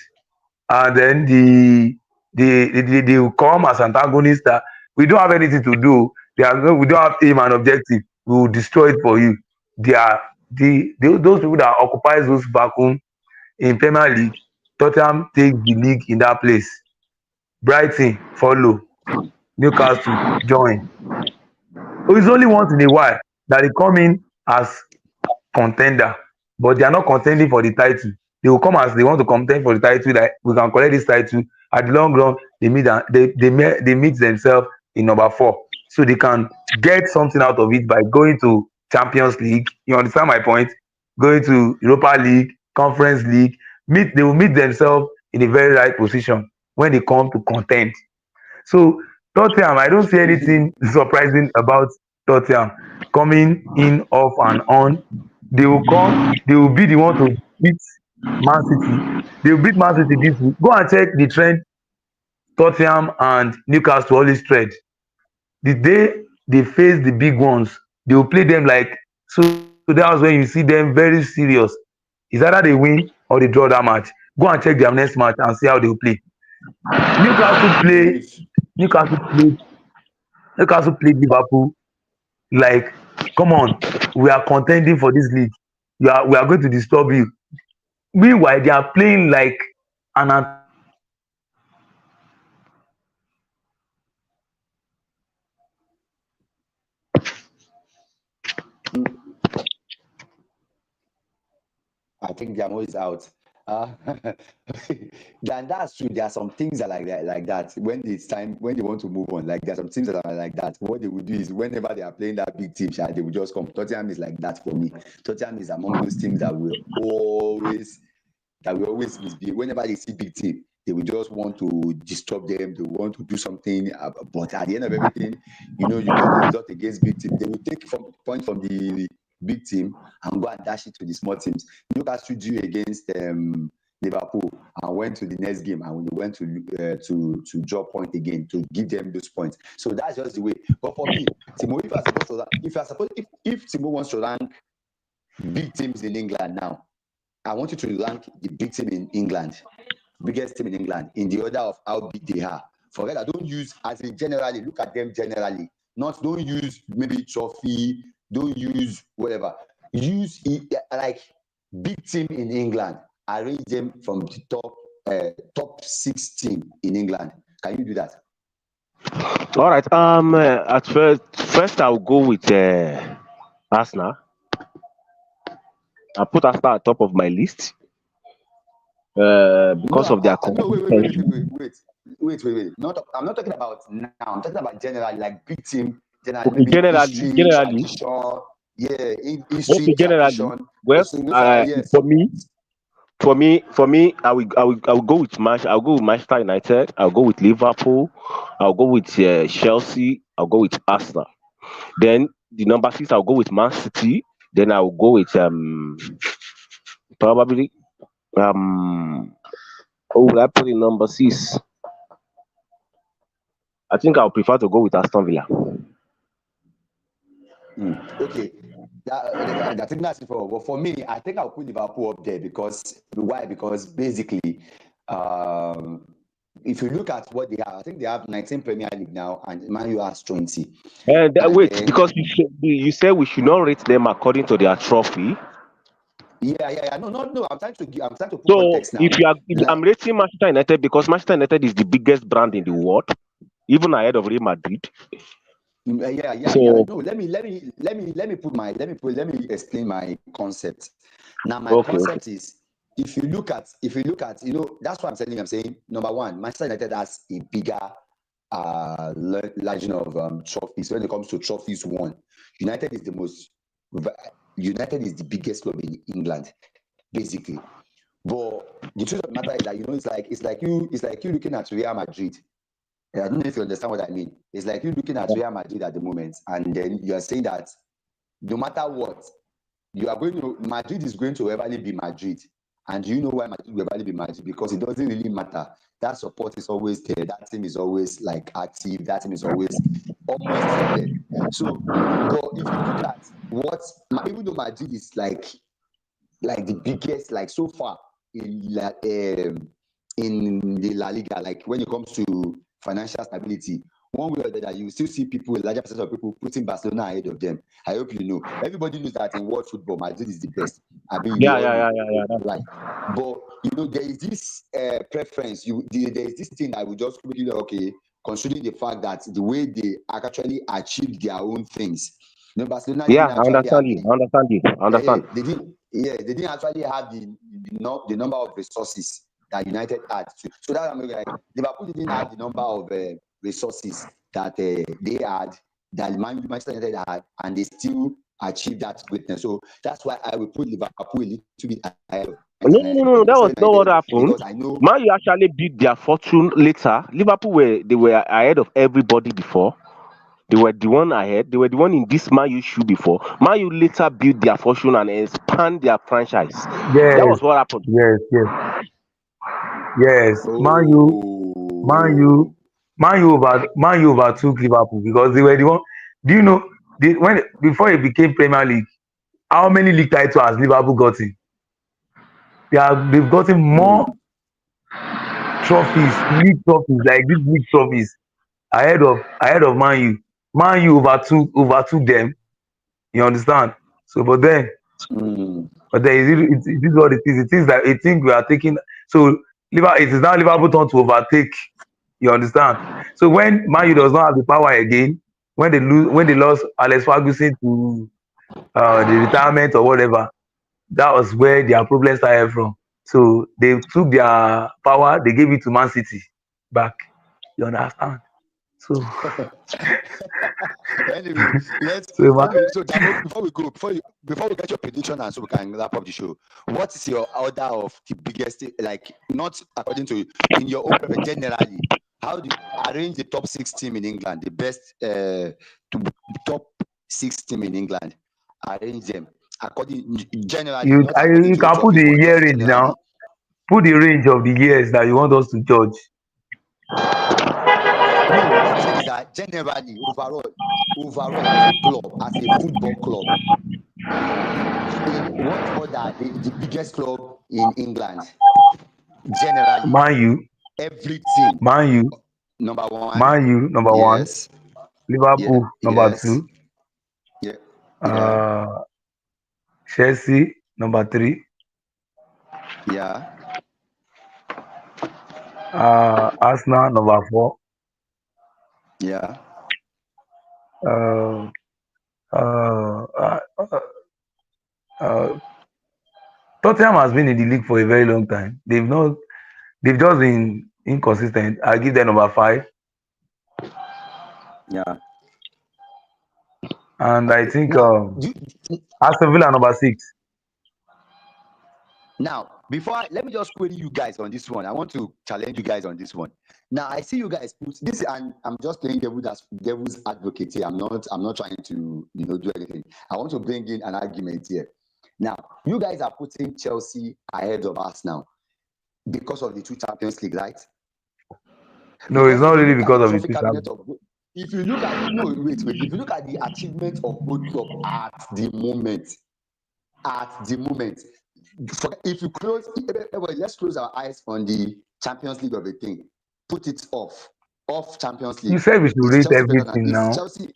D: then they will come as antagonists that we don't have anything to do. We don't have aim and objective. We will destroy it for you. They are those people that occupies those vacuum in Premier League. Tottenham take the league in that place. Brighton follow. Newcastle join. So it's only once in a while that they come in as contender, but they are not contending for the title. They will come as they want to contend for the title, that we can collect this title. At the long run, they meet themselves in number 4, so they can get something out of it by going to Champions League. You understand my point? Going to Europa League, Conference League, they will meet themselves in a very right position when they come to contend. So Tottenham, I don't see anything surprising about Tottenham coming in off and on. They will come, they will be the one to beat Man City. They will beat Man City this week. Go and check the trend Tottenham and Newcastle always trade. The day they face the big ones, they will play them like so. That was when you see them very serious. It's either they win or they draw that match. Go and check their next match and see how they will play. Newcastle play Newcastle played Newcastle played Liverpool like, come on, we are contending for this league. We are going to disturb you. Meanwhile, they are playing like an antagonist.
F: I think Jamo is out. Then that's true. There are some things that like that. When it's time, when they want to move on, like there are some teams that are like that. What they would do is whenever they are playing that big team, they will just come. Tottenham is like that for me. Tottenham is among those teams that will always misbehave. Whenever they see big team, they will just want to disturb them. They want to do something. But at the end of everything, you get the result against big team. They will take point from the big team and go and dash it to the small teams. Newcastle drew against Liverpool and went to the next game, and they went to draw point again to give them those points. So that's just the way. But for me, Timo, if Timo wants to rank big teams in England now, I want you to rank the big team in England, biggest team in England, in the order of how big they are. Forget that. Don't use as in generally. Look at them generally. Don't use maybe trophy. Don't use whatever. Use like big team in England. Arrange them from the top 6 team in England. Can you do that?
B: All right. At first I'll go with Arsenal. I put Arsenal at top of my list because of their
F: wait. I'm not talking about now. I'm talking about generally, like big team.
B: Okay, generally.
F: Tradition, history,
B: Okay, generally.
F: tradition.
B: Well,
F: Yes.
B: for me, I will go with I'll go with Manchester United. I'll go with Liverpool. I'll go with Chelsea. I'll go with Arsenal. Then the number 6, I'll go with Man City. Then I'll go with probably will I put in number 6? I think I'll prefer to go with Aston Villa.
F: Okay. I think that's it for. But for me, I think I'll put Liverpool up there because why? Because basically, if you look at what they have, I think they have 19 Premier League now, and Man U has 20.
B: Because you said we should not rate them according to their trophy.
F: Yeah. No. I'm trying to put
B: So
F: context now.
B: I'm rating Manchester United because Manchester United is the biggest brand in the world, even ahead of Real Madrid.
F: Yeah.
B: So,
F: No, let me explain my concept. Now, my concept is if you look at, that's what I'm telling you. I'm saying number 1, Manchester United has a bigger legend of trophies. When it comes to trophies won, United is the biggest club in England, basically. But the truth of the matter is that it's like you looking at Real Madrid. I don't know if you understand what I mean. It's like you looking at Real Madrid at the moment, and then you are saying that no matter what, Madrid is going to ever be Madrid. And you know why Madrid will ever be Madrid? Because it doesn't really matter. That support is always there. That team is always like active. That team is always almost there. So, but if you look at even though Madrid is like the biggest, like so far in the La Liga, like when it comes to financial stability, one way or the other, you still see people, a larger percentage of people putting Barcelona ahead of them. I hope you know. Everybody knows that in world football, Madrid is the best. I mean,
B: Yeah.
F: right. But there is this preference. There is this thing that will just make you know, okay, considering the fact that the way they actually achieved their own things. Barcelona
B: Yeah,
F: didn't
B: I
F: actually
B: understand
F: have
B: you. I understand you. I understand.
F: they didn't actually have the number of resources that United had. So that I'm like, Liverpool didn't have the number of resources that they had, that Manchester United had, and they still achieved that greatness. So that's why I will put Liverpool a little bit ahead of
B: No. That was not what happened.
F: because I know.
B: Man, you actually built their fortune later. Liverpool were ahead of everybody before. They were the one ahead. They were the one in this Man U shoe before. Man U later built their fortune and expand their franchise. That
D: Yes,
B: was what happened.
D: yes. Man U,
F: Oh,
D: Man U overtook Liverpool because they were the one. Do you know before it became Premier League, how many league titles has Liverpool gotten? They've gotten more trophies, league trophies, like these league trophies ahead of Man U. Man U overtook them. You understand? So, it is what it is. It is that I think we are taking. So, it is now Liverpool turn to overtake. You understand? So when Man U does not have the power again, when they lost Alex Ferguson to the retirement or whatever, that was where their problem started from. So they took their power, they gave it to Man City back. You understand? So,
F: anyway,
D: so man,
F: so Jamo, before we get your prediction and so we can wrap up the show, what is your order of the biggest, like not according to you, in your own preference, generally, how do you arrange the top 6 team in England, the best top 6 team in England, arrange them generally, not according
D: you
F: to your
D: can put
F: trophies,
D: the
F: but
D: year
F: just
D: range now.
F: generally.
D: Put the range of the years that you want us to judge.
F: No, what I'm saying is that generally, overall as a club, as a football club, in what order the biggest club in England, generally,
D: Man U,
F: everything.
D: Man U,
F: Number one,
D: Man U number one,
F: yes, yeah,
D: Liverpool number
F: yes,
D: two,
F: yeah, yeah,
D: uh, Chelsea number three,
F: yeah.
D: Arsenal number four,
F: Yeah.
D: uh, uh, uh, uh, uh, Tottenham has been in the league for a very long time. They've just been inconsistent. I give them number five,
F: Yeah.
D: and I
F: Okay.
D: think
F: Now,
D: Aston Villa number six.
F: let me just query you guys on this one. I want to challenge you guys on this one. Now, I see you guys put this, and I'm just playing devil's advocate here. I'm not trying to do anything. I want to bring in an argument here. Now, you guys are putting Chelsea ahead of us now because of the two Champions League, right?
D: No, it's
F: Because
D: not
F: if you
D: really
F: look at
D: because
F: the
D: of the
F: trophy
D: two
F: cabinet
D: champions.
F: of if you look at no wait if you look at the achievement of both clubs at the moment, if you let's close our eyes on the Champions League of a thing, put it off Champions
D: You
F: League.
D: said we should
F: Is
D: rate
F: Chelsea better than
D: everything
F: is
D: now.
F: Chelsea?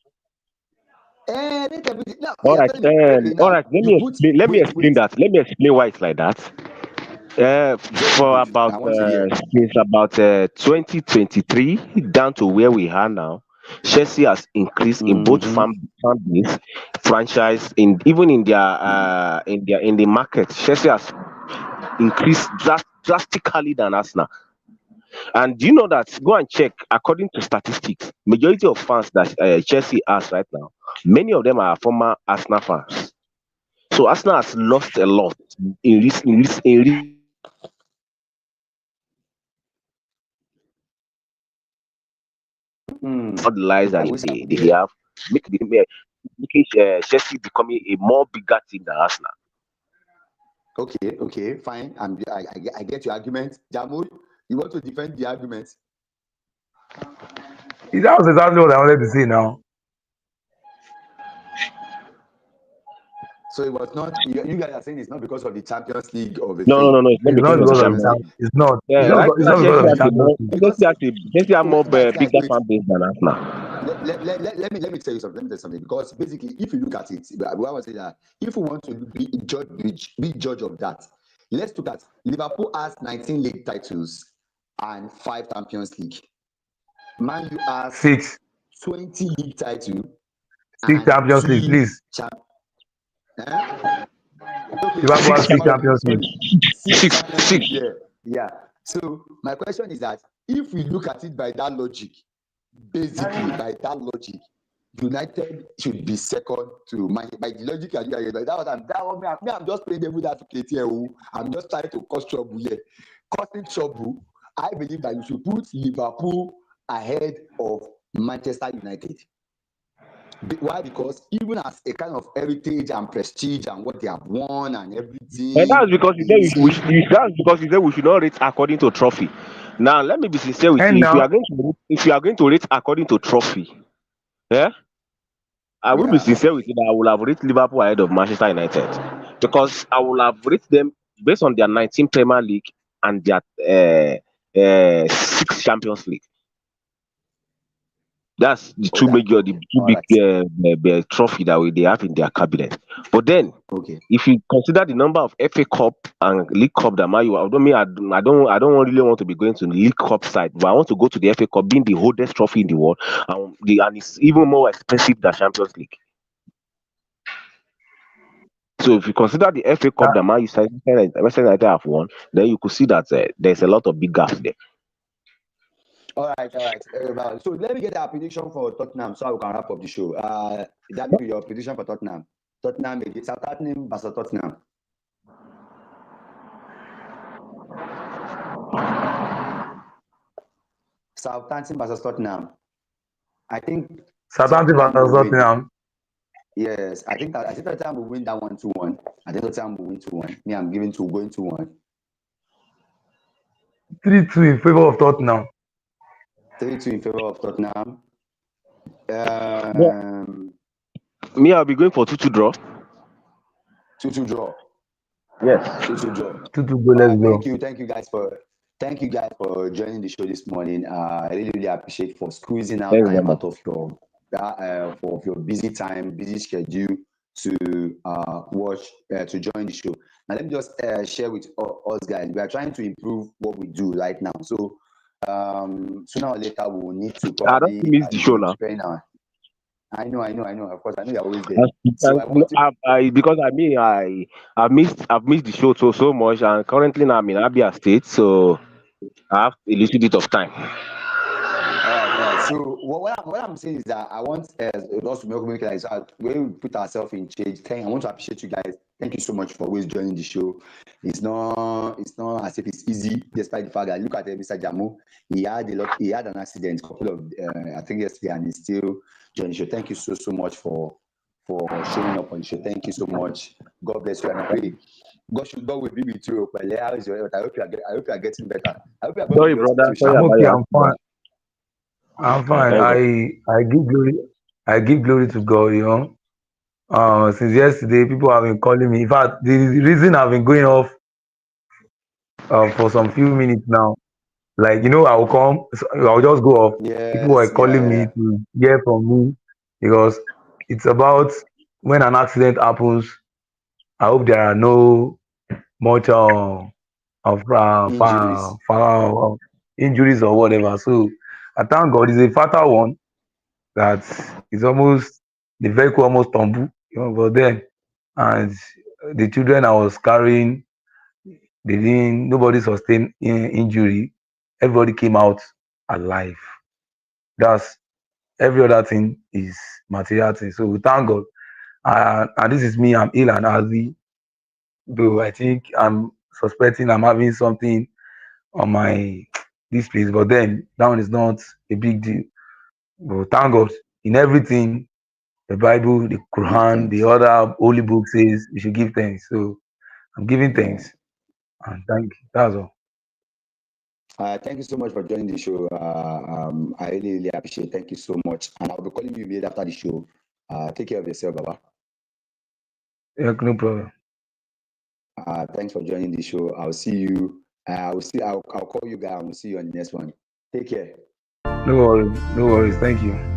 F: Rate everything. Now
B: All
F: you're
B: right,
F: telling me, okay,
B: all
F: now
B: right. Let
F: you
B: me
F: put
B: explain. Let me explain
F: wait.
B: that. Let me explain why it's like that.
F: Very
B: For
F: good.
B: about
F: I want to hear.
B: since about 2023 down to where we are now, Chelsea has increased in both
F: Mm-hmm.
B: fan base, franchise, in even in the market. Chelsea has increased drastically than Arsenal. And do you know that? Go and check. According to statistics, majority of fans that Chelsea has right now, many of them are former Arsenal fans. So Arsenal has lost a lot in recent All the lies that they have making Chelsea becoming a more bigger team than Arsenal.
F: Okay, fine. I get your argument. Jamul, you want to defend the argument?
D: That was exactly what I wanted to say now.
F: So it was not. You guys are saying it's not because of the Champions League or the
B: No. It's not
D: It's not
B: because of the
D: because of the
B: Champions
D: champ.
B: League.
D: It's not.
B: Yeah,
D: It's
B: right
D: not. It's
B: now
D: not because of the Champions League.
B: Chelsea have more
F: guys,
B: bigger
F: wait.
B: fan base than Arsenal.
F: Let me tell you something. Because basically, if you look at it, I was saying that if we want to be judge of that, let's look at Liverpool has 19 league titles and 5 Champions League. Man U has
D: 6
F: 20 league titles.
D: 6 Champions League, please. Liverpool has 6 Champions League.
F: 6 Champions League. Yeah. So my question is that if we look at it by that logic, United should be second to by the logic I'm just playing them with that here. I'm just trying to cause trouble here. Causing trouble. I believe that you should put Liverpool ahead of Manchester United. Why? Because even as a kind of heritage and prestige and what they have won and everything.
B: And that's because you said we should not rate according to trophy. Now let me be sincere with you. If you are going to rate according to trophy, I will be sincere with you that I will have rated Liverpool ahead of Manchester United because I will have rated them based on their 19 Premier League and their 6 Champions League. That's the two big trophy that they have in their cabinet. But then, if you consider the number of FA Cup and League Cup that I don't really want to be going to the League Cup side, but I want to go to the FA Cup, being the oldest trophy in the world, and it's even more expensive than Champions League. So if you consider the FA Cup that Manchester United have won, then you could see that there's a lot of big gaps there.
F: All right. So let me get our prediction for Tottenham so we can wrap up the show. That will be your prediction for Tottenham. Southampton versus Tottenham. Southampton versus Tottenham. I think
D: Southampton versus Tottenham.
F: Yes, I think Tottenham will win that 1-2-1. I think Tottenham will win 2-1. Me, I'm going 2-1.
D: 3-2 in favor of Tottenham.
F: 3-2 in favor of Tottenham.
B: Me, I'll be going for 2-2 draw.
F: 2-2 draw.
B: Yes.
F: 2-2 draw.
D: 2-2 go. Let's go.
F: Thank you guys for joining the show this morning. I really appreciate for squeezing out time out of your busy schedule to to join the show. Now let me just share with us guys. We are trying to improve what we do right now. So sooner or later we will need to probably.
B: I don't miss the show now.
F: I know. Of course, I know you're always there. So
B: I've missed the show so much, and currently now I'm in Abia State, so I have a little bit of time.
F: All right. So what I'm saying is that I want us to make it like when we put ourselves in change. I want to appreciate you guys. Thank you so much for always joining the show. It's not as if it's easy, despite the fact that look at Mr. Jamu. He had an accident I think yesterday, and he's still joining the show. Thank you so much for showing up on the show. Thank you so much. God bless you, and I pray God will be with you. I hope you are getting better.
B: Sorry, brother.
D: I'm okay. I'm fine. I'm fine. I give glory to God. Since yesterday, people have been calling me. In fact, the reason I've been going off for some few minutes now, like I will come, I'll just go off. People were calling me to hear from me because it's about when an accident happens. I hope there are no much of injuries or whatever. So I thank God. It's a fatal one that is almost the vehicle almost tumbled. But then, and the children I was carrying, nobody sustained injury. Everybody came out alive. That's every other thing is material thing. So we thank God. And this is me. I'm ill and healthy. Though I think I'm suspecting I'm having something on my this place, but then that one is not a big deal. But thank God, in everything, the Bible, the
F: Give
D: Quran, the
F: thanks.
D: other holy book says we should give thanks. So I'm giving
F: Yeah.
D: thanks and thank you. That's all.
F: Thank you so much for joining the show. I really, really appreciate it. Thank you so much. And I'll be calling you immediately after the show. Take care of yourself, Baba.
D: Yeah, no problem.
F: Thanks for joining the show. I'll see you. I'll call you guys. I'll see you on the next one. Take care.
D: No worries. No worries. Thank you.